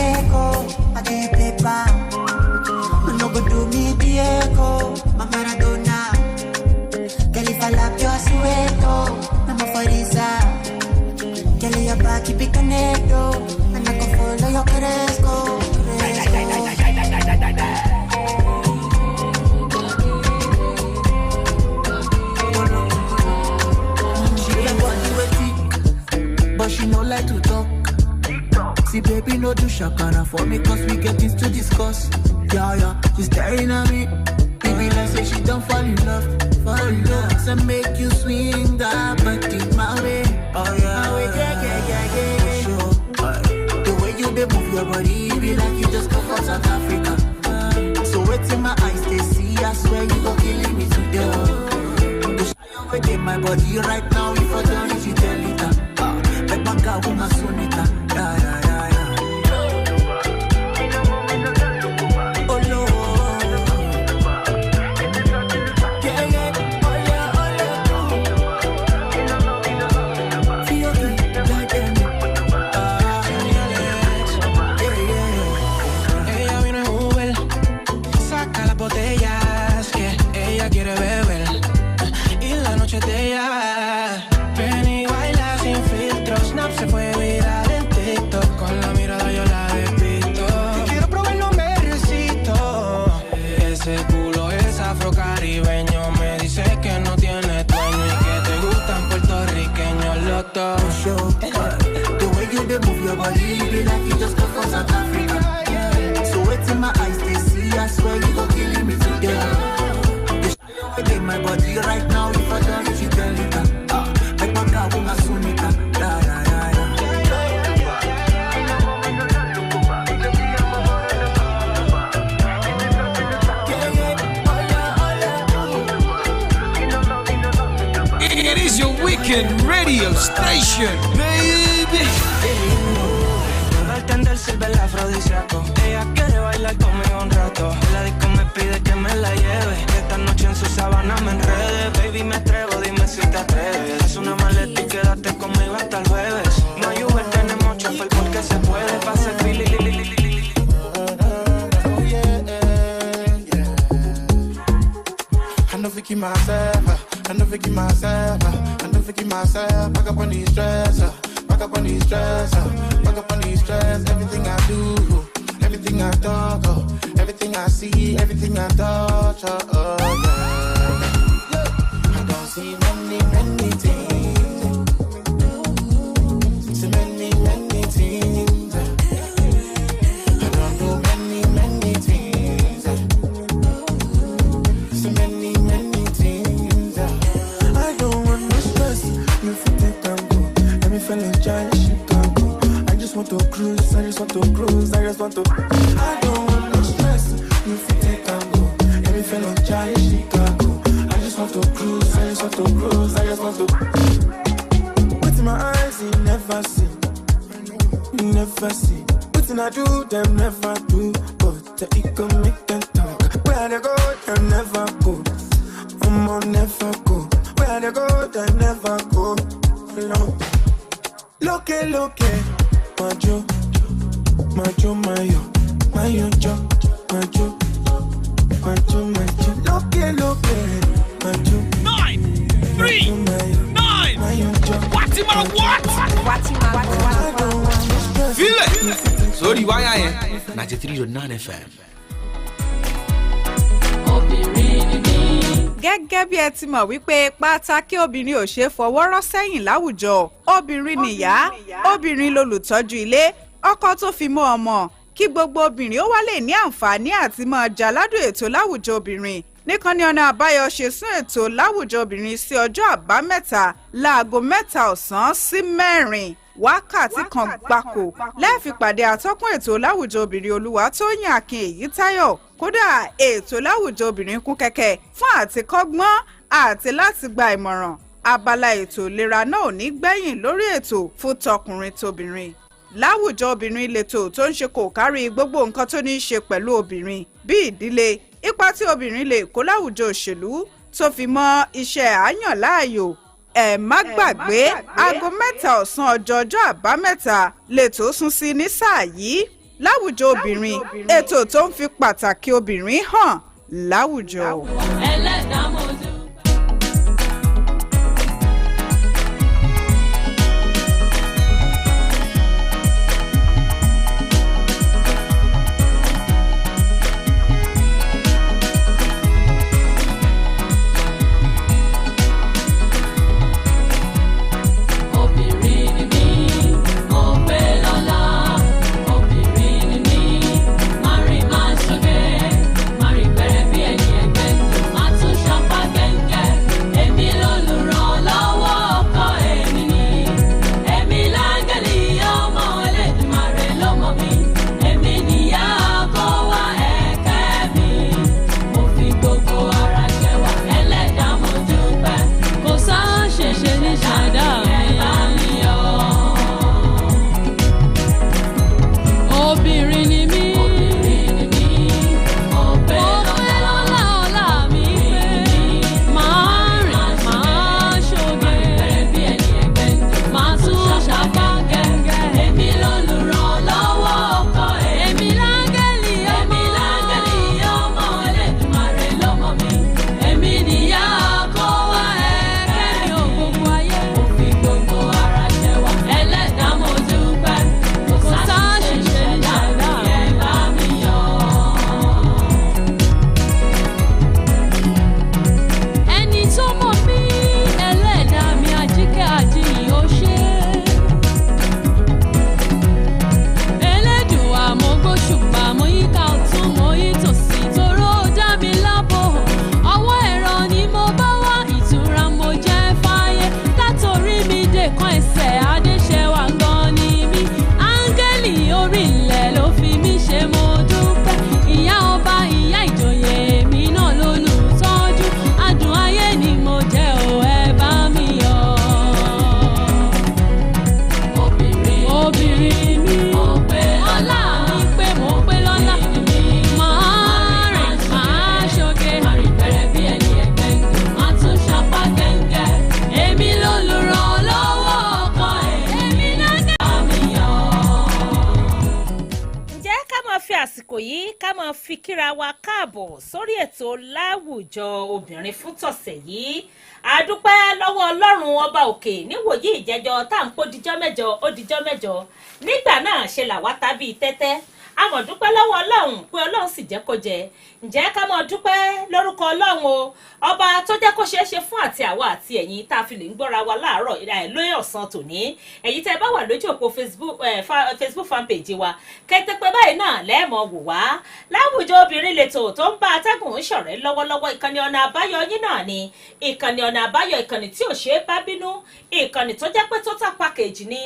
echo, I get paper. No go do me the echo, my Maradona. Girl, if I lap your sueto, I'm a Farisa. Girl, your back, keep it connected, and I can follow your Cresco. But she no like to talk. See, baby, no do shakara for me, cause we get things to discuss. Yeah, she's staring at me. Baby, let's say she don't fall in love. So make you swing that body my way. Oh yeah, yeah. Sure. The way you dey move your body, be like you just come from South Africa. So wait in my eyes, they see, I swear you gon' killing me today. The shy within my body right now, if I don't reach you, tell it that. Like my girl with my sonita. Yeah. Se fue viral en TikTok, con la mirada yo la despisto. Si quiero probar no me resisto. Ese culo es afrocaribeño, me dice que no tiene dueño y que te gustan puertorriqueños los dos. The way you dey move your body, be like you just come from South Africa. So wait in my eyes, they see, I swear you gon' kill me today. The shy within my body right now, if I don't reach you, tell it that. Like my girl with my sonita. Yeah. It is your weekend radio station, baby. Al tender sirve el afrodisíaco. Ella quiere bailar conmigo un rato. La disco me pide que me la lleve. Esta noche en su sábana me enrede. Baby, me atrevo, dime si te atreves. Haz una maleta y quédate conmigo hasta el jueves. No hay Uber, tenemos chofer porque se puede. Pasa el fili. I know Vicky myself. I know Vicky myself. Back up on these stress. Back up on these stress. Everything I do, everything I talk, everything I see, everything I touch. Yeah. I don't see many things. So many things. I don't do many things. So many things. I don't want no stress. You feel take and go. Let me feel enjoy. She can go. I just want to cruise. I don't want no stress. You feel take and go. Let me feel enjoy. She can go. I just want to cruise. Within my eyes, you never see. Within I do, them never do. But it can make them talk. Where they go, them never go. Never go. Where they go, them never go. No. Look, Majo, Majo. Look, Majo. 9, 3, 9. Watima, what? Feel it. Sorry, why I am 93.9 FM. Gẹ́gẹ́ bí ẹ ti mọ̀ wípé pàtàkì obìnrin ò ṣe fọwọ́ rọ́ sẹ́yìn láwùjọ. Obìnrin nìyá, obìnrin lolùtọ́jú ilé, ọkọ tó fi mọ́ ọmọ. Kí gbogbo obìnrin ó wá lè ní àǹfààní àti máa jàládùn ètò láwùjọ obìnrin. Nìkan ni ọ̀nà àbáyọ ṣe sún ètò láwùjọ obìnrin sí ọjọ́ àbámẹ́ta láago 3 ọ̀sán sí 4. Wákàtí kan gbáko lẹ́ẹ̀fi pàdé àtọ́kùn ètò láwùjọ obìnrin Olúwatóyìn Akin Èyítáyọ̀. Kódà ètò láwùjọ obìnrin kún kẹ́kẹ́ fún àtikọ́gbọ́n àti láti gba ìmọ̀ràn. Abala ètò ìlera náà ò ní gbẹ̀yìn lórí ètò fún tọkùnrin tóbìnrin. Láwùjọ obìnrin lètò tó ń ṣe kò kárí gbogbo nǹkan tó ní í ṣe pẹ̀lú obìnrin bíi ìdílé, ipa tí obìnrin lè kó láwùjọ òṣèlú tó fi mọ́ iṣẹ́ àyàn láàyò. Ẹ má gbàgbé aago 3 ọ̀sán ọjọ́ àbámẹ́ta lètò sún sí ní sáà yìí. láwùjọ obìnrin ètò tó ń fi pàtàkì obìnrin hàn láwùjọ. ẹlẹ́dàá mo dúpẹ́. fi kíra wa káàbọ̀ sórí ètò láwùjọ obìnrin fún tọ̀sẹ̀ yìí àdúpẹ́ lọ́wọ́ ọlọ́run ọba òkè níwòyí ìjẹjọ tá à ń pò dijọ́ mẹ́jọ nígbà náà ṣe làwa tàbí tẹ́tẹ́ àmọ́ dúpẹ́ lọ́wọ́ ọlọ́run pé ọlọ́run sì jẹ́ kó jẹ ǹjẹ́ ká mọ̀ dúpẹ́ lórúkọ ọlọ́run o ọba tó jẹ́ kó ṣeé ṣe fún àti àwa àti ẹ̀yin tá a fi lè ń gbọ́ra wa láàárọ̀ lóyè ọ̀sán tòní ẹ̀yin tẹ́ bá wà lójú òpó Facebook fanpage wa kẹ́tẹ́pẹ́ báyìí náà lẹ́ẹ̀mọ̀ wò wá láwùjọ obìnrin lètò tó ń bá atẹ́gùn ń ṣọ̀rẹ́ lọ́wọ́lọ́wọ́ ìkànnì ọ̀nà àbáyọ yín náà ni ìkànnì ọ̀nà àbáyọ ìkànnì tí ò ṣeé bá bínú ìkànnì tó jẹ́ pé total package ni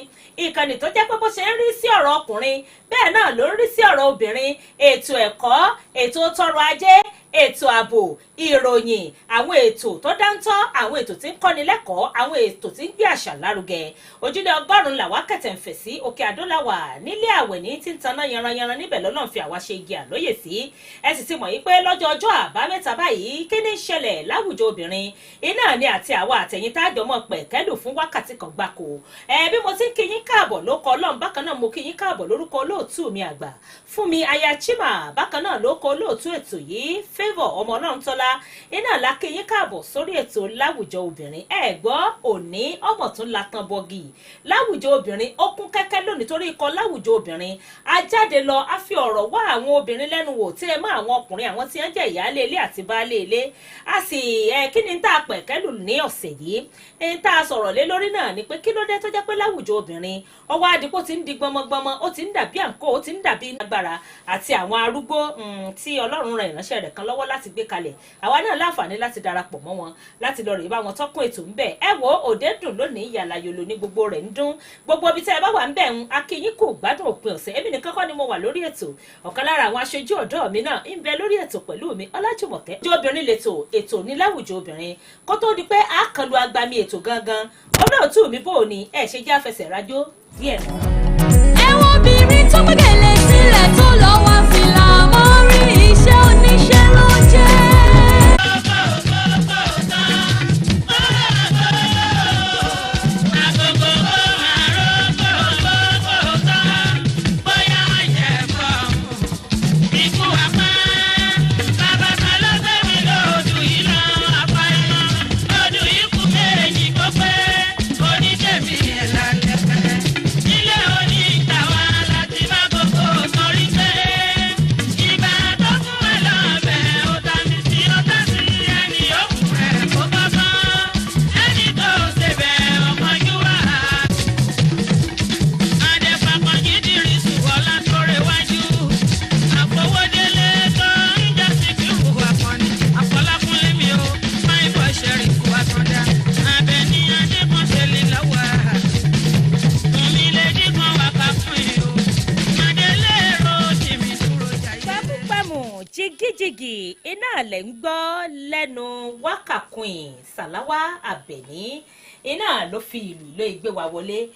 ìkànnì tó jẹ́ pé bó ṣe ń rí sí ọ̀rọ̀ ọkùnrin bẹ́ẹ̀ náà ló ń rí sí ọ̀rọ̀ obìnrin ètò ẹ̀kọ́ ètò tọrọ ajé ètò ààbò ìròyìn àwọn ètò tó dáńtọ́ àwọn ètò tí ń kọ́ni lẹ́kọ̀ọ́ àwọn ètò tí ń gbé àṣà lárugẹ ojúlé ọgọ́rùn-ún làwa kẹ̀tẹ̀ ń fẹ̀ sí òkè àdólàwà nílé àwẹ̀ ní tí ń taná yanranyanran níbẹ̀ lọ́lọ́run fi àwa ṣe igi àlóyè sí ẹ sì ti mọ̀ yí pé lọ́jọ́ ọjọ́ àbámẹ́ta báyìí kí ní ṣẹlẹ̀ láwùjọ obìnrin iná ni àti àwa àtẹ̀yìn tájọ mọ̀ pẹ̀kẹ́lù fún wákàtí kan gbáko bí mo ti ń kí yín káàbọ̀ ló kọ ọlọ́run bákan náà mo kí yín káàbọ̀ lórúkọ olóòtú mi àgbà fún mi aya Chima bákan náà ló kọ olóòtú ètò yìí Favour ọmọ náà ń tọ́lá iná lákè yín káàbọ̀ sórí ètò láwùjọ obìnrin ẹ gbọ́ òní ọmọ tún latan bọ́gì láwùjọ obìnrin ó kún kẹ́kẹ́ lónìí torí ikọ̀ láwùjọ obìnrin a jáde lọ a fi ọ̀rọ̀ wá àwọn obìnrin lẹ́nu wò tí ẹ mọ́ àwọn ọkùnrin àwọn tí wọ́n jẹ́ ìyáálé ilé àti baálé ilé a sì kí ni tá a pẹ̀kẹ́lù ní ọ̀sẹ̀ yìí ní tá a sọ̀rọ̀ lé lórí náà ni pé kí ló dé tó jẹ́ pé láwùjọ obìnrin ọwọ́ adìpọ̀ ti ń di gbọmọgbọmọ ó ti ń dàbí àǹkó ó ti ń dàbí agbára àti àwọn arúgbó tí ọlọ́run rẹ̀ ìránṣẹ́ rẹ̀ kan lọ́wọ́ láti gbé kalẹ̀ àwa náà láǹfààní láti darapọ̀ mọ́ wọn láti lọ rè bá wọn tọ́kùn ètò ńbẹ̀ ẹ wo òde dùn lónìí yàlà yòlò ní gbogbo rẹ̀ ń dún gbogbo ibi tẹ́ ẹ bá wà ńbẹ̀ ń akínyín kò gbádùn òpin ọ̀sẹ̀ èmi nìkan kọ́ ni mo wà lórí ètò ọ̀kan lára àwọn aṣojú ọ̀dọ́ mi náà ń bẹ lórí ètò pẹ̀lú mi Ọlájùmọ̀kẹ́ ọjọ́ obìnrin lètò ètò ní láwùjọ obìnrin kó tó di pé a kàn lu agbami ètò gangan olóòtú mi bò ní ẹ ṣe jẹ́ àfẹsẹ̀ rájò díẹ̀ náà. ẹ̀wọ̀n obìnrin tó gbẹ́gẹ̀lé sílẹ̀ tó lọ́wọ́ fìlà mọ́rí iṣẹ́ oníṣẹ́ ló jẹ́. Bóyá wọ́n jẹ̀ fọ́. jìgìjìgì iná lẹ̀ ń gbọ́ lẹ́nu Waka Queen Salawa Abeni iná ló fi ìlú ilé ìgbé wa wọlé.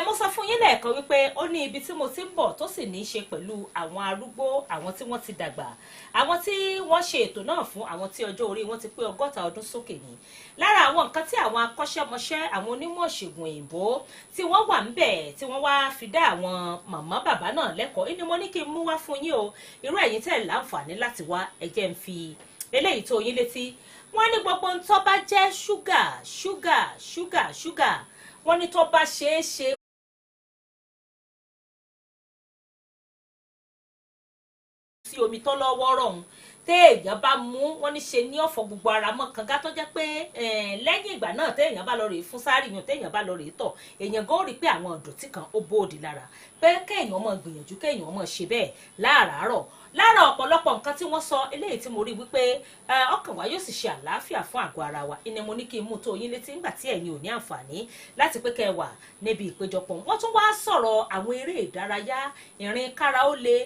Mo sọ fún yín lẹ́ẹ̀kan wípé ó ní ibi tí mo ti ń bọ̀ tó sì ní í ṣe pẹ̀lú àwọn arúgbó, àwọn tí wọ́n ti dàgbà, àwọn tí wọ́n ṣe ètò náà fún àwọn tí ọjọ́ orí wọn ti pé 60 ọdún sókè ni. Lára àwọn nǹkan tí àwọn akọ́ṣẹ́mọṣẹ́, àwọn onímọ̀ ìṣègùn òyìnbó tí wọ́n wà ń bẹ̀ tí wọ́n wá fi dá àwọn màmá bàbá náà lẹ́kọ̀ọ́ ní mo ní kí n mú wá fún yín o. Irú ẹ̀yin tẹ́ láǹfààní láti wá ẹ jẹ́ n fi eléyìí tó yín létí. Wọ́n ní gbogbo ń tó bá jẹ́ ṣúgà wọ́n ní tó bá ṣeé ṣe sí omi tó lọ́wọ́ rọ̀hún téèyàn bá mú wọn ní ṣe ní ọ̀fọ̀ gbogbo ara mọ́ kànga tó jẹ́ pé lẹ́yìn ìgbà náà téèyàn bá lọ rèé fún sáré yàn téèyàn bá lọ rèé tọ̀ èèyàn gan rí pé àwọn ìdọ̀tí kan ó bóòdì lára pé kéèyàn mọ̀ gbìyànjú kéèyàn mọ̀ ṣe bẹ́ẹ̀ láàárọ̀ lára ọ̀pọ̀lọpọ̀ nǹkan tí wọ́n sọ eléyìí tí mo rí wípé ọkàn wa yóò sì ṣe àlàáfíà fún àgọ́ ara wa ìní mo ní kí n mú tó yín létí nígbà tí ẹ̀yin ò ní àǹfààní láti pé kẹ́ wà níbi ìpéjọpọ̀. Wọ́n tún wá sọ̀rọ̀ àwọn eré ìdárayá ìrìn kára ó le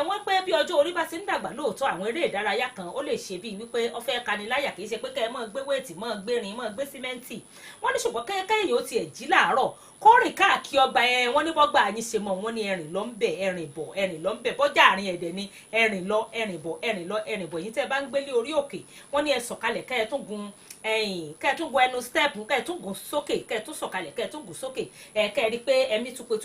wọ́n pé bí ọjọ́ orí bá ti ń dàgbà lóòótọ́ àwọn eré ìdárayá kan ó lè ṣe bíi wípé ó fẹ́ kaniláyà kì í ṣe pé kẹ́ ẹ mọ́ gbé wéètì mọ́ gbérin mọ́ gbé símẹ́ǹtì. Wọ́n ní ṣùgbọ́n kẹ́yìn ó tiẹ̀ jí láàárọ̀ kórìn káàkiri ọgbà wọ́n ní bọ́gbà yín ṣe mọ̀ wọ́n ní ẹ̀rìn lọ ń bẹ̀ ẹ̀rìn bọ̀ ẹ̀rìn lọ ń bẹ̀ bọ́jà àárín ẹ̀dẹ̀ ni ẹ̀rìn lọ ẹ̀rìn bọ̀ ẹ̀rìn lọ ẹ̀rìn bọ̀ yìí tẹ́ bá ń gbélé orí òkè wọ́n ní ẹ sọ̀kalẹ̀ kẹ́ ẹ tún gun kẹ́ ẹ tún gun ẹnu stẹ́ẹ̀pù kẹ́ ẹ tún gun sókè kẹ́ ẹ tún sọ̀kalẹ̀ kẹ́ ẹ tún gun sókè kẹ́ ẹ rí pé ẹ̀mí túpe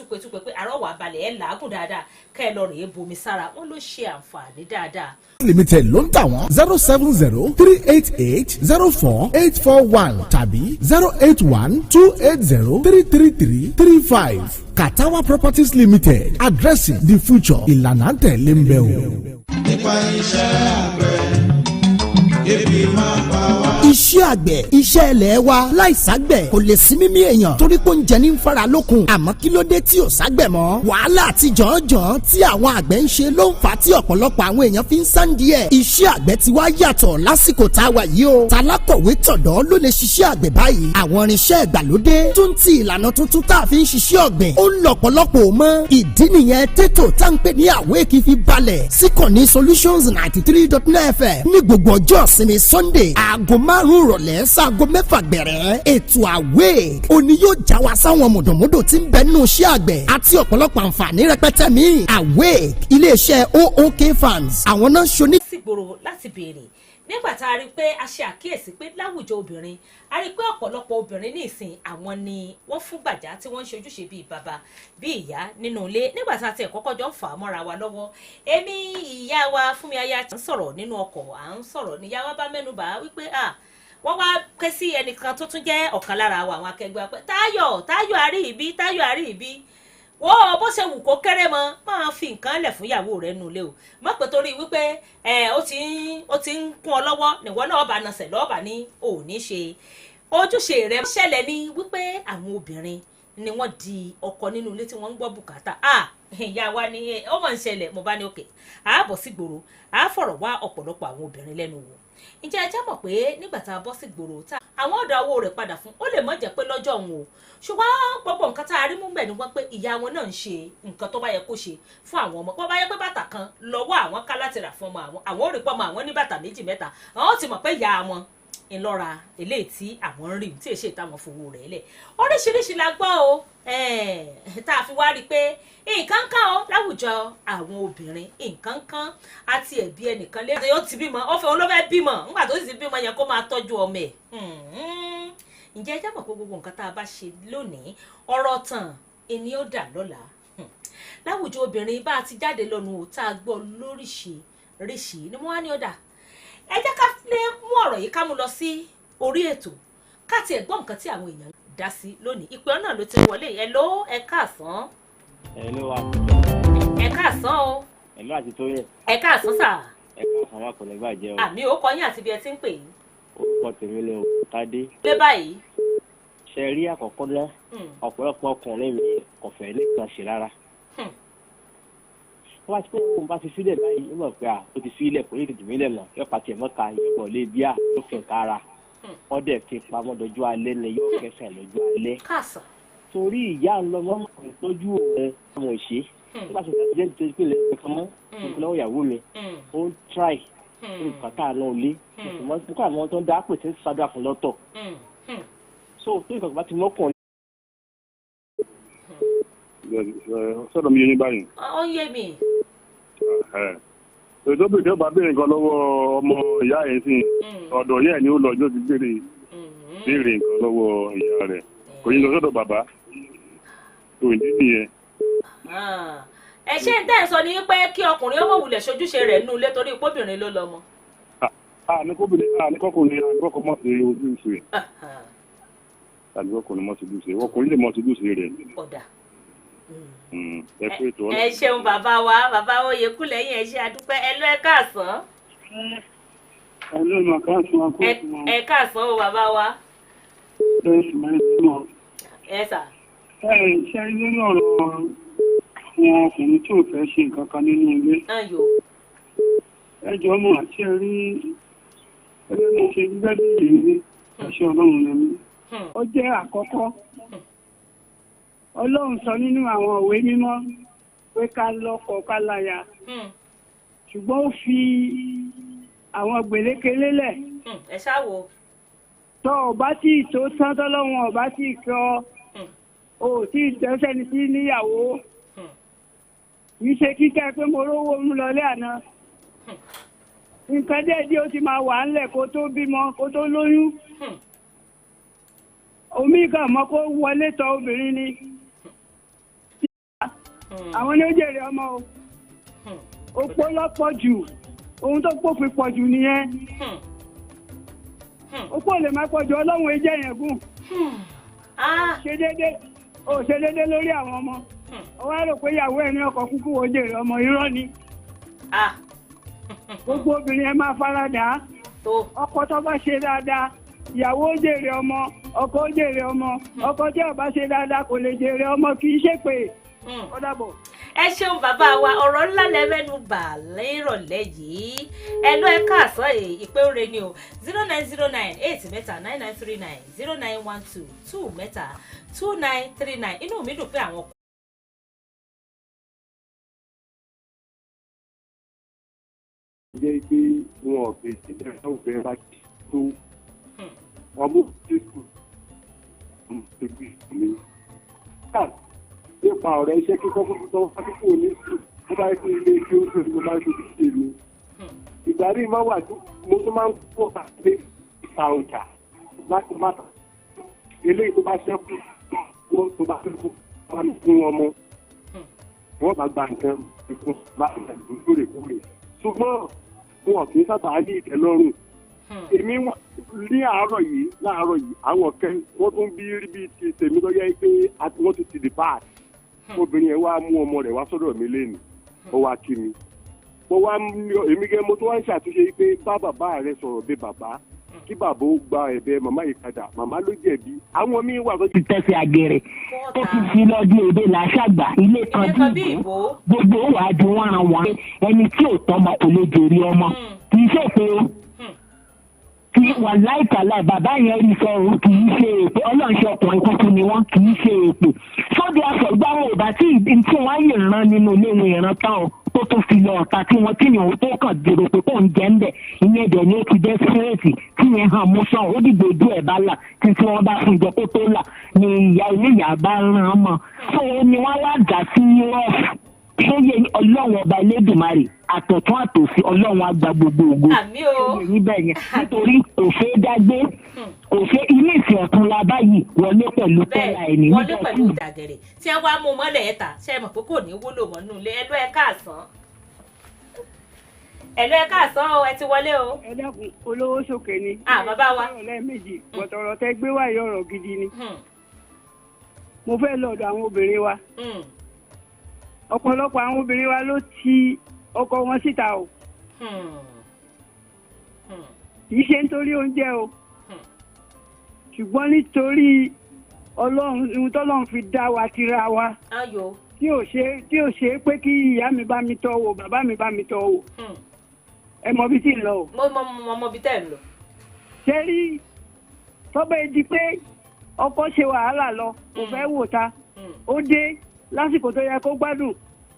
pé àrọ́wà balẹ̀ ẹ̀ làágùn dáadáa kẹ́ ẹ lọ rèé bomi sára wọ́n ló ṣe àǹfààní dáadáa. Limited ló ń tà wọ́n 070-388-04841 tàbí 081-280-33335. Katawa Properties Limited, addressing the future. Ìlànà tẹ̀lé ń bẹ o. Nípa iṣẹ́ àgbẹ̀, ebi máa pa wá. Iṣẹ́ àgbẹ̀, iṣẹ́ ilẹ̀ wa láìságbẹ̀ kò lè sí mímí èèyàn torí pé oúnjẹ ní ń fara lókun. Àmọ́ kí ló dé tí ò ságbẹ̀ mọ́? Wàhálà àti jọ̀ọ́jọ̀ọ́ tí àwọn àgbẹ̀ ń ṣe ló ń fà á tí ọ̀pọ̀lọpọ̀ àwọn èèyàn fi ń sáǹdì ẹ̀. Iṣẹ́ àgbẹ̀ ti wá yàtọ̀ lásìkò tá a wà yìí o. Talákọ̀wé tọ̀dọ̀ ló lè ṣiṣẹ́ àgbẹ̀ báyìí. Àwọn irinṣẹ́ ìgbàlódé tún ti ìlànà tuntun tá a fi ń ṣiṣẹ́ ọ̀gbìn. Ó ń lọ̀pọ̀lọpọ̀ mọ́. Ìdí nìyẹn tètò tá ń pè ní àwéèkì fi balẹ̀. Síkànnì Solutions 93.9 FM ní gbogbo ọjọ́ ìsinmi Sunday aago 5 ìrọ̀lẹ́ sáago 6 gbẹ̀rẹ̀. Ètò àwẹ̀ òní yóò já wa sáwọn mọ̀dọ̀mọ́dọ̀ tí ń bẹ nínú iṣẹ́ àgbẹ̀ àti ọ̀pọ̀lọpọ̀ àǹfààní rẹpẹtẹ míì. Àwẹ̀ iléeṣẹ́ OOK Farms àwọn náà ṣoní. Sígboro láti béèrè nígbà tá a rí pé a ṣe àkíyèsí pé láwùjọ obìnrin a rí pé ọ̀pọ̀lọpọ̀ obìnrin ní ìsìn àwọn ni wọ́n fún gbàjá tí wọ́n ń ṣe ojúṣe bíi bàbá bíi ìyá nínú ilé nígbà tá a tiẹ̀ kọ́kọ́ jọ ń fà á mọ́ra wa lọ́wọ́. Èmi ìyá wa Fúnmi Aya ń sọ̀rọ̀ nínú ọkọ̀ à ń sọ̀rọ̀ níyá wa bá mẹ́nubà wípé wọ́n wá ké sí ẹnìkan tó tún jẹ́ ọ̀kan lára àwọn akẹgbẹ́ wa pé Táyọ̀ àrí ìbí wọ́n bó ṣe wù kó kéré mọ́ máa fi nǹkan lẹ̀ fún ìyàwó rẹ̀ nulẹ̀ o má pé torí wípé ó ti ń kún ọ lọ́wọ́ níwọ náà bá nasẹ̀ lọ́ọ̀bà ní òní ṣe ojúṣe rẹ̀ ṣẹlẹ̀ ní wípé àwọn obìnrin ni wọ́n di ọkọ nínú ilé tí wọ́n ń gbọ́ bùkátà ìyá wa ni ó mọ̀ ń ṣẹlẹ̀ mo bá ní òkè àábọ̀ sí gbòòrò àáfọ̀rọ̀ wá ọ̀pọ̀lọpọ̀ àwọn obìnrin lẹ́nu wò ǹjẹ́ ẹ jẹ́ mọ̀ pé nígbà tá a bọ́ sí gbòòrò tá àwọn ọ̀dọ̀ owó rẹ̀ padà fún ó lè mọ̀ jẹ́ pé lọ́jọ́ òun o ṣùgbọ́n gbogbo nǹkan tá a rí mú bẹ̀ ni wọ́n pé ìyá wọn náà ń ṣe nǹkan tó bá yẹ kó ṣe fún àwọn ọmọ bó bá yẹ pé bàtà kan lọ́wọ́ àwọn ká láti rà fún ọmọ àwọn ò rí pọ́ ọmọ àwọn ní bàtà 2 mẹ́ta àwọn ti mọ̀ pé ìyá wọn ńlọra eléyìí tí àwọn ń rí tí èṣe táwọn fowó rẹ̀ lẹ̀ oríṣiríṣi la gbọ́ o tá a fi wá rí i pé nǹkan kan o láwùjọ àwọn obìnrin nǹkan kan àti ẹ̀bí ẹnìkan lé ó ti bímọ ó fẹ́ olófẹ́ bímọ nígbà tó sì bímọ yẹn kó máa tọ́jú ọmọ ẹ̀ ǹjẹ́ ẹ jẹ́ mọ̀ pé gbogbo nǹkan tá a bá ṣe lónìí ọ̀rọ̀ tàn ẹni ó dà lọ́la láwùjọ obìnrin bá a ti jáde lọ́nu tá a gbọ́ lóríṣiríṣi ni wọ́n á ní ọ̀dà ẹ jẹ́ ká lè mú ọ̀rọ̀ yìí ká mú lọ sí orí ètò ká tiẹ̀ gbọ́ nǹkan tí àwọn èèyàn dá sí lónìí ìpè ọ̀nà ló ti wọlé ẹ káàsán. ẹ káàsán o. àti tó yẹ. ẹ káàsán sà. ẹ káàsán wà kò lè bàjẹ́ o. àmì ó kọ yín àti bí ẹ ti ń pè yín. orúkọ tèmi ni Tádé. lé báyìí. ṣe rí àkọ́kọ́ náà ọ̀pọ̀lọpọ̀ ọkùnrin mi kò fẹ́ nìkan ṣe rárá. wọ́n ti pé òun bá ti sílẹ̀ báyìí ó mọ̀ pé ó ti sílẹ̀ kò ní ìdìbò mílẹ̀ mọ̀ yóò pàtì ẹ̀ mọ́ka yóò lé bíà yóò fẹ̀ kára wọ́n dẹ̀ fi pamọ́ dọjú alẹ́ ni yóò kẹsẹ̀ lójú alẹ́. torí ìyá ńlọmọ kò tọ́jú òun ọmọ ìṣe nígbà tó ti jẹ́ nítorí pé lẹ́yìn kan mọ́ lọ́wọ́ ìyàwó mi ó ń try nǹkan tá a náà lé nípa àwọn tó ń dá pèsè ń ṣàdúrà fún lọ́tọ̀ so tó nǹkan bá ti mọ́kàn. sọ́dọ̀ mi yé yín báyìí. ó yé mi. ètò ìbéèrè ọba béèrè nǹkan lọ́wọ́ ọmọ ìyá yẹn sí ọ̀dọ̀ ìyá ẹ̀ ni ó lọ ọjọ́ ti béèrè nǹkan lọ́wọ́ ìyá rẹ̀ kò yín lọ sọ́dọ̀ bàbá tó ìdí nìyẹn. ẹ ṣe ń tẹ́ ẹ̀ sọ ni pé kí ọkùnrin ó mọ̀ wulẹ̀ ṣojúṣe rẹ̀ nínú ilé torí pọ́bìnrin ló lọ́mọ. àníkọ́kùnrin mọ̀ sí ojúṣe àníkọ́kùnrin mọ̀ sí ojúṣe ọkùnrin lè mọ̀ sí ojúṣe rẹ̀. ọ̀dà ẹ ṣeun bàbá wa Oyèkú lẹ́yìn ẹ ṣe àdúpẹ́ ẹ lọ ẹ káàsán. ẹ káàsán o bàbá wa. ẹ sà. ṣe lórí ọ̀rọ̀ àwọn ọkùnrin tí ò fẹ́ ṣe nǹkan kan nínú ilé. ẹ jọ mọ̀ àti ẹ rí ẹgbẹ́ mo ṣe gbígbẹ́ bí ìrírí ẹ̀ṣẹ̀ ọlọ́run lẹ́mí. ó jẹ́ àkọ́kọ́. Ọlọ́run sọ nínú àwọn òwe mímọ́ pé ká lọ́kọ ká láya ṣùgbọ́n ó fi àwọn gbèléke lélẹ̀. ẹ ṣáwo. tọ́ ọba tí ìtò tán tọ́lọ́run ọba tí ìkọ́ o tí ìtẹ́sẹ́ni sí níyàwó kì í ṣe kíkẹ́ pé mo rówó mú lọlé àná nǹkan díẹ̀ ó ti máa wà ńlẹ̀ kó tó bímọ kó tó lóyún omi kan mọ́ kó wọlé tọ̀ obìnrin ni. àwọn ní ó jèrè ọmọ o opó lọ́pọ̀ jù ohun tó pòfin pọ̀ jù nìyẹn opó lè má pọ̀ jù ọlọ́run ẹjẹ́ yẹn gùn ṣe déédé lórí àwọn ọmọ ó wá rò pé ìyàwó ẹ̀ ní ọkọ̀ kúkú ó jèrè ọmọ irọ́ ni gbogbo obìnrin ẹ máa faradà ọkọ tó bá ṣe dáadáa ìyàwó ó jèrè ọmọ ọkọ ó jèrè ọmọ ọkọ tí ó bá ṣe dáadáa kò lè jèrè ọmọ kì í ṣépè. ó dàbọ̀. ẹ ṣeun bàbá wa ọ̀rọ̀ ńlá lẹ́mẹ́nu bà lérọ̀lẹ́ yìí ẹ lọ ẹ káàsán ìpè òre ni o 0909-8-9939 0912-2-2939 inú mi dùn pé àwọn. jẹ́ pé wọn ò fi ìṣẹ̀lẹ̀ ọ̀gbẹ́ bá tó ọmọ ìṣèkù ìṣèkù mi. nípa ọ̀rọ̀ iṣẹ́ kíkọ́ fún tó wá kíkọ́ ní mo bá ṣe ilé tí ó ń sọ̀rọ̀ mo bá ṣe ṣe mi. ìgbà rí máa wà mo tún máa ń pọ̀ pàṣẹ ìta ọjà láti má ta. eléyìí tó bá ṣẹ́kù wọ́n tó bá ṣẹ́kù wọ́n fún ọmọ. wọ́n bá gba nǹkan ìfún bá ìgbà lóòrèkóòrè. ṣùgbọ́n wọn kì í sábà ní ìtẹ́lọ́rùn. èmi ní láàárọ̀ yìí àwọn kẹ́ wọ́n tún bí rí bí ti tèmi tó yẹ pé wọ́n ti di páàkì. obìnrin yẹn wá mú ọmọ rẹ̀ wá sọ́dọ̀ mi lẹ́nu ó wá kí mi. mo wá èmi gẹ́ mo tó wá ń ṣàtúnṣe pé bá bàbá rẹ̀ sọ̀rọ̀ bí bàbá kí bàbá ó gba ẹ̀bẹ̀ màmá yìí padà màmá ló jẹ̀bi. àwọn míín wà tó ti tẹ̀sí àgẹ̀rẹ̀ tó ti fi lọ́dún èdè làṣàgbà ilé kan bí ìbò gbogbo wàá ju wọn ra wọn ẹni tí ò tọ́ ọmọ kò lè jèrè ọmọ kì í ṣèpè o kì í wà láìkàlà bàbá yẹn rí sọ òun kì í ṣe èpè ọlọ́ọ̀ṣẹ́ ọkùnrin kúkú ni wọ́n kì í ṣe èpè sọ́dọ̀ àfọ̀gbá wọn ò bá tí wọ́n yè rán nínú ilé wọn ìran tán o tó tún fi lọ ọ̀tá tí wọ́n tí yàn ó tó kàn dèrò pé kò ń jẹ́ ń bẹ̀ ìyẹn dẹ̀ ni ó ti dẹ́ sírètì tí yẹn hàn mú sàn ó dìgbò ojú ẹ̀ bá là tí wọ́n bá fún ìjọ kó tó là ni ìyá oníyà bá rán án mọ́ fún ni wọ́n wá dà sí rọ́ọ̀fù ṣóyè ọlọ́run ọba elédùnmarè àtọ̀tún àtòsí ọlọ́run àgbà gbogbo ògo níbẹ̀ yẹn nítorí òfé dágbé òfé ilé ìsìn ọ̀tún la báyìí wọlé pẹ̀lú tọ́lá ẹni níbẹ̀ wọlé pẹ̀lú ìdàgẹ̀rẹ̀ tí wọ́n wá mú mọ́lẹ̀ ẹ̀ta ṣe é mọ̀ pé kò ní wúlò mọ́ nínú ilé ẹ̀lọ́ ẹ̀ káàsán ẹ ti wọlé o. ẹ dákun olówó sókè ni. bàbá wa. lẹ́ẹ̀mejì bọ̀tọ̀rọ̀ tẹ gbé wáyé ọ̀rọ̀ gidi ni. mo fẹ́ lọ́dọ̀ àwọn obìnrin wa. ọ̀pọ̀lọpọ̀ àwọn obìnrin wa ló ti ọkọ wọn síta o kì í ṣe nítorí oúnjẹ o ṣùgbọ́n nítorí ọlọ́run ohun tọ́lọ́run fi dá wa tira wa tí ò ṣe pé kí ìyá mi bá mi tọ́ wò bàbá mi bá mi tọ́ wò ẹ mọ bí tí ń lọ o. mo mọ bí tẹ́ ń lọ. ṣé rí tọ́bẹ̀ di pé ọkọ ṣe wàhálà lọ kò fẹ́ wò ta ó dé lásìkò tó yẹ kó gbádùn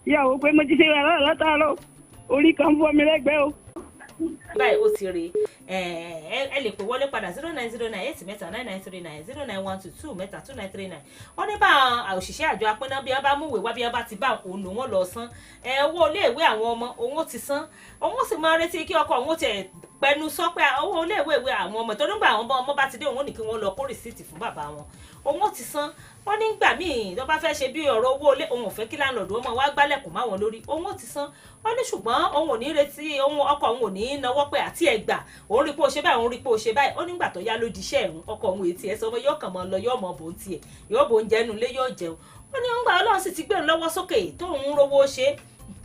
ìyàwó pé mo ti ṣe wàhálà látàárọ̀ orí kan fọ́ mi lẹ́gbẹ̀ẹ́ o báyìí ó ti rí ẹ lè pè wọlé padà 0909-8 0912-2 wọ́n ní bá òṣìṣẹ́ àjọ apínná bí wọ́n bá múwèé wá bí wọ́n bá ti bá òun lò wọ́n lọ san owó iléèwé àwọn ọmọ òun ó ti san òun ó sì máa retí kí ọkọ òun ó tiẹ̀ pẹnu sọ pé owó iléèwé àwọn ọmọ tó nígbà àwọn ọmọ bá ti dé òun ó ní kí wọ́n lọ kó rìsíìtì fún bàbá wọn òun ó ti san wọ́n nígbà míì tó bá fẹ́ ṣe bí ọ̀rọ̀ owó ilé òun ò fẹ́ kí láńlọ́ọ̀dù ọmọ wa gbálẹ̀kùn má wọn lórí òun ó ti san wọ́n ní ṣùgbọ́n òun ò ní retí ọkọ òun ò ní náwó pé àti ẹgbà òun rí pé ó ṣe báyìí òun rí pé ó ṣe báyìí ó nígbà tó yá ló di iṣẹ́ ẹ̀hún ọkọ òun ètí ẹ̀ sọ pé yóò kàn mọ́ lọ yóò mọ bò ń tiẹ̀ yóò bò ń jẹnu lé yóò jẹun ó ní ńgbà Ọlọ́run sì ti gbé òun lọ́wọ́ sókè tóun rówó ṣe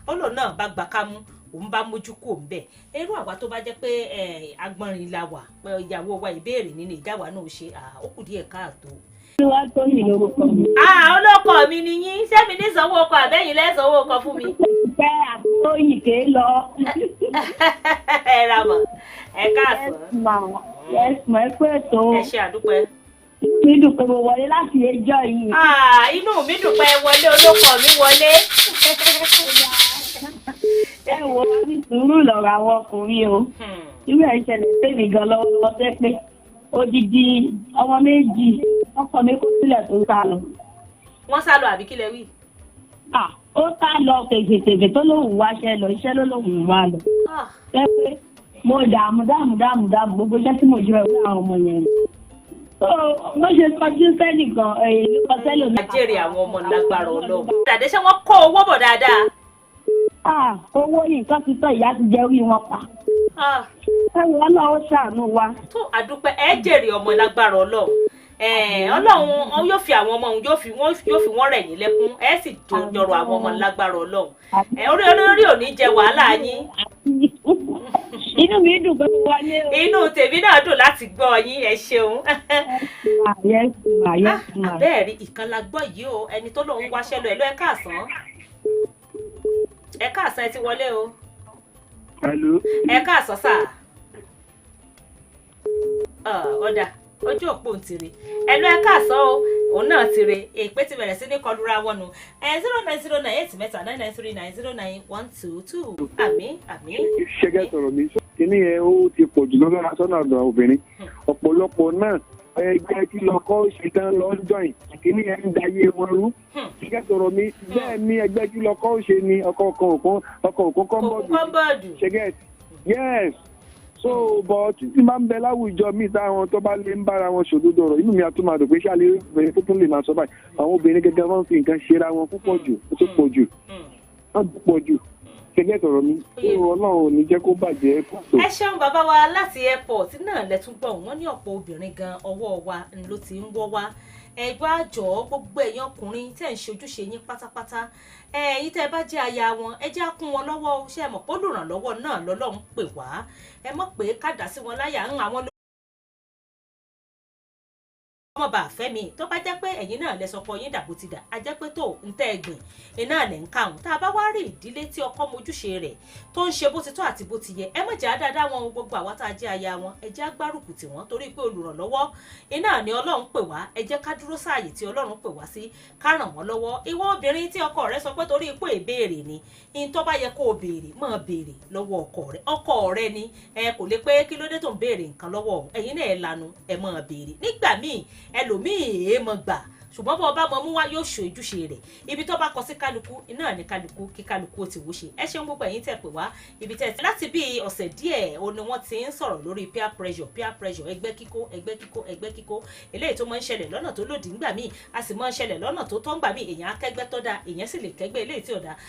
Ọlọ́run náà bá gbà kámú òun bá mójú kò ń bẹ̀ irú àwa tó bá jẹ́ pé agbọ́nrin la wà pé ìyàwó wa ìbéèrè nínú ìjáwá náà ṣe ó kù díẹ̀ káàtó. wá tó yìí lórúkọ mi. olóko mi ni yín sẹ́mi ní sanwó ọkọ̀ àbẹ́yìn lẹ́sànwó ọkọ̀ fún mi. fẹ́ àtúntòyìn ké lọ. ẹ ra mọ̀ ẹ káàsán. yes ma ẹ pé ètò. ẹ ṣe àdúpẹ́. mi dùn pé mo wọlé láti ẹjọ́ yìí. inú mi dùn pé wọlé olóko mi wọlé. ẹ wo ní sùúrù lọ́rọ̀ àwọn ọkùnrin o. irú ẹ̀ ṣẹlẹ̀ sẹ́mi gan lọ́wọ́ tẹ́ pé odidi ọmọ méjì ọkọ mi kó sílẹ̀ tó sá lọ. wọ́n sá lọ àbí kí lẹ wí. ó sá lọ tègbètègbè tó lóun wáṣẹ́ lọ iṣẹ́ ló lóun wá lọ. ṣé pé mo dààmú gbogbo iṣẹ́ tí mo jẹ́ ìwé àwọn ọmọ yẹn. bó ṣe kọjú sẹ́nìkan èyí kọ sẹ́lò náà. àjèrè àwọn ọmọ lágbára Ọlọ́run. dàdé ṣé wọ́n kó owó bọ̀ dáadáa. owó yìí nǹkan ti tọ́ ìyá ti jẹ́ orí wọn pa. ẹ̀wọ̀n náà ó ṣàánú wa. tó àdúpẹ́ ẹ jèrè ọmọ lágbára Ọlọ́run. Ọlọ́run yóò fi àwọn ọmọ òun yóò fi wọ́n rẹ̀ yín lẹ́kún ẹ sì jọrọ àwọn ọmọ lágbára Ọlọ́run. orí olórí ò ní jẹ wàhálà yín. inú mi dùn pé mo wọlé o. inú tèmi náà dùn láti gbọ́ yín ẹ ṣeun. àbẹ́ẹ̀rí ìkan la gbọ́ yìí o ẹni tó lóun wáṣẹ́ lọ ẹ̀ lọ ẹ káàsán. ẹ káàsán ẹ ti wọlé o. Hello. ẹ káàsán sà. ọ̀dà ojú òpó ń tiri ẹnu ẹ káàsán o òun náà tiri èpè ti bẹ̀rẹ̀ sí ní kọlura wọnú 0909-8 àmì. ṣẹ́gẹ́ sọ̀rọ̀ mi kíní yẹn ó ti pọ̀ jù lọ́wọ́ sọ́nà ọ̀dọ̀ obìnrin ọ̀pọ̀lọpọ̀ náà ẹgbẹ́ kí lọ́kọ́ ṣe tán lọ́jọ́ìn kíní yẹn ń dayé wọn rú ṣẹ́gẹ́ sọ̀rọ̀ mi bẹ́ẹ̀ ni ẹgbẹ́ kí lọ́kọ́ ṣe ni ọkọ̀ òkun kọ́ńbọ̀dù ṣẹ́gẹ́ yes so but títí máa ń bẹ láwùjọ míì táwọn tó bá lè ń bára wọn ṣòdodo ọ̀rọ̀ inú mi á tún máa dùn pé ṣáà lè obìnrin tó tún lè máa sọ báyìí àwọn obìnrin gẹ́gẹ́ wọ́n fi nǹkan ṣera wọn púpọ̀ jù ó tó pọ̀ jù wọ́n pọ̀ jù gẹ́gẹ́ tọ̀rọ̀ mi Ọlọ́run ò ní jẹ́ kó bàjẹ́ pàtó. ẹ ṣeun bàbá wa láti airport náà lẹ́tún gbọ́ wọ́n ní ọ̀pọ̀ obìnrin gan ọwọ́ wa ló ti ń wọ́ wá ẹgbẹ́ àjọ gbogbo ẹ̀yàn ọkùnrin tẹ̀ ń ṣe ojúṣe yín pátápátá ẹ̀yin tẹ́ bá jẹ́ aya wọn ẹ jẹ́ á kún wọn lọ́wọ́ ṣé ẹ mọ̀ pé olùrànlọ́wọ́ náà lọ́lọ́run pè wá ẹ mọ̀ pé ká dá sí wọn láyà ń àwọn ọmọ bá fẹ́ mi tó bá jẹ́ pé ẹ̀yin náà lẹ sọkọ yín dàbò ti dà á jẹ́ pé tó ń tẹ́ ẹ̀gbìn iná lẹ̀ ń kàún tá a bá wá rí ìdílé tí ọkọ mojúṣe rẹ̀ tó ń ṣe bó ti tó àti bó ti yẹ ẹ má jẹ́ àdáadáa wọn gbogbo àwa tá a jẹ́ aya wọn ẹ jẹ́ agbárùkù tì wọ́n torí pé olùrànlọ́wọ́ iná ni Ọlọ́run pè wá ẹ jẹ́ ká dúró sáàyè tí Ọlọ́run pè wá sí ká ràn wọ́n lọ́wọ́ ìwọ obìnrin tí ọkọ rẹ sọ pé torí ipò ìbéèrè ni in tó bá yẹ kó o béèrè máa béèrè lọ́wọ́ ọkọ rẹ ni ẹ kò lè pé kí ló dé tó ń béèrè nǹkan lọ́wọ́ ẹ̀yin náà ẹ lanu ẹ máa béèrè nígbà míì ẹlòmíì èèmọ̀ gbà ṣùgbọ́n bọ́ ọba mọ̀ mú wá yóò ṣe ojúṣe rẹ̀ ibi tó bá kọ sí kálukú iná ní kálukú kí kálukú ó ti wó ṣe ẹ ṣeun gbogbo ẹ̀yin tẹ̀ pé wá ibi tẹ̀ láti bí ọ̀sẹ̀ díẹ̀ o ni wọ́n ti ń sọ̀rọ̀ lórí peer pressure ẹgbẹ́ kíkó eléyìí tó máa ń ṣẹlẹ̀ lọ́nà tó lòdì ńgbà míì a sì máa ń ṣẹlẹ̀ lọ́nà tó tọ́ ńgbà míì èèyàn akẹgbẹ́ tó dáa èèyàn sì lè kẹgbẹ́ eléyìí tí ò dáa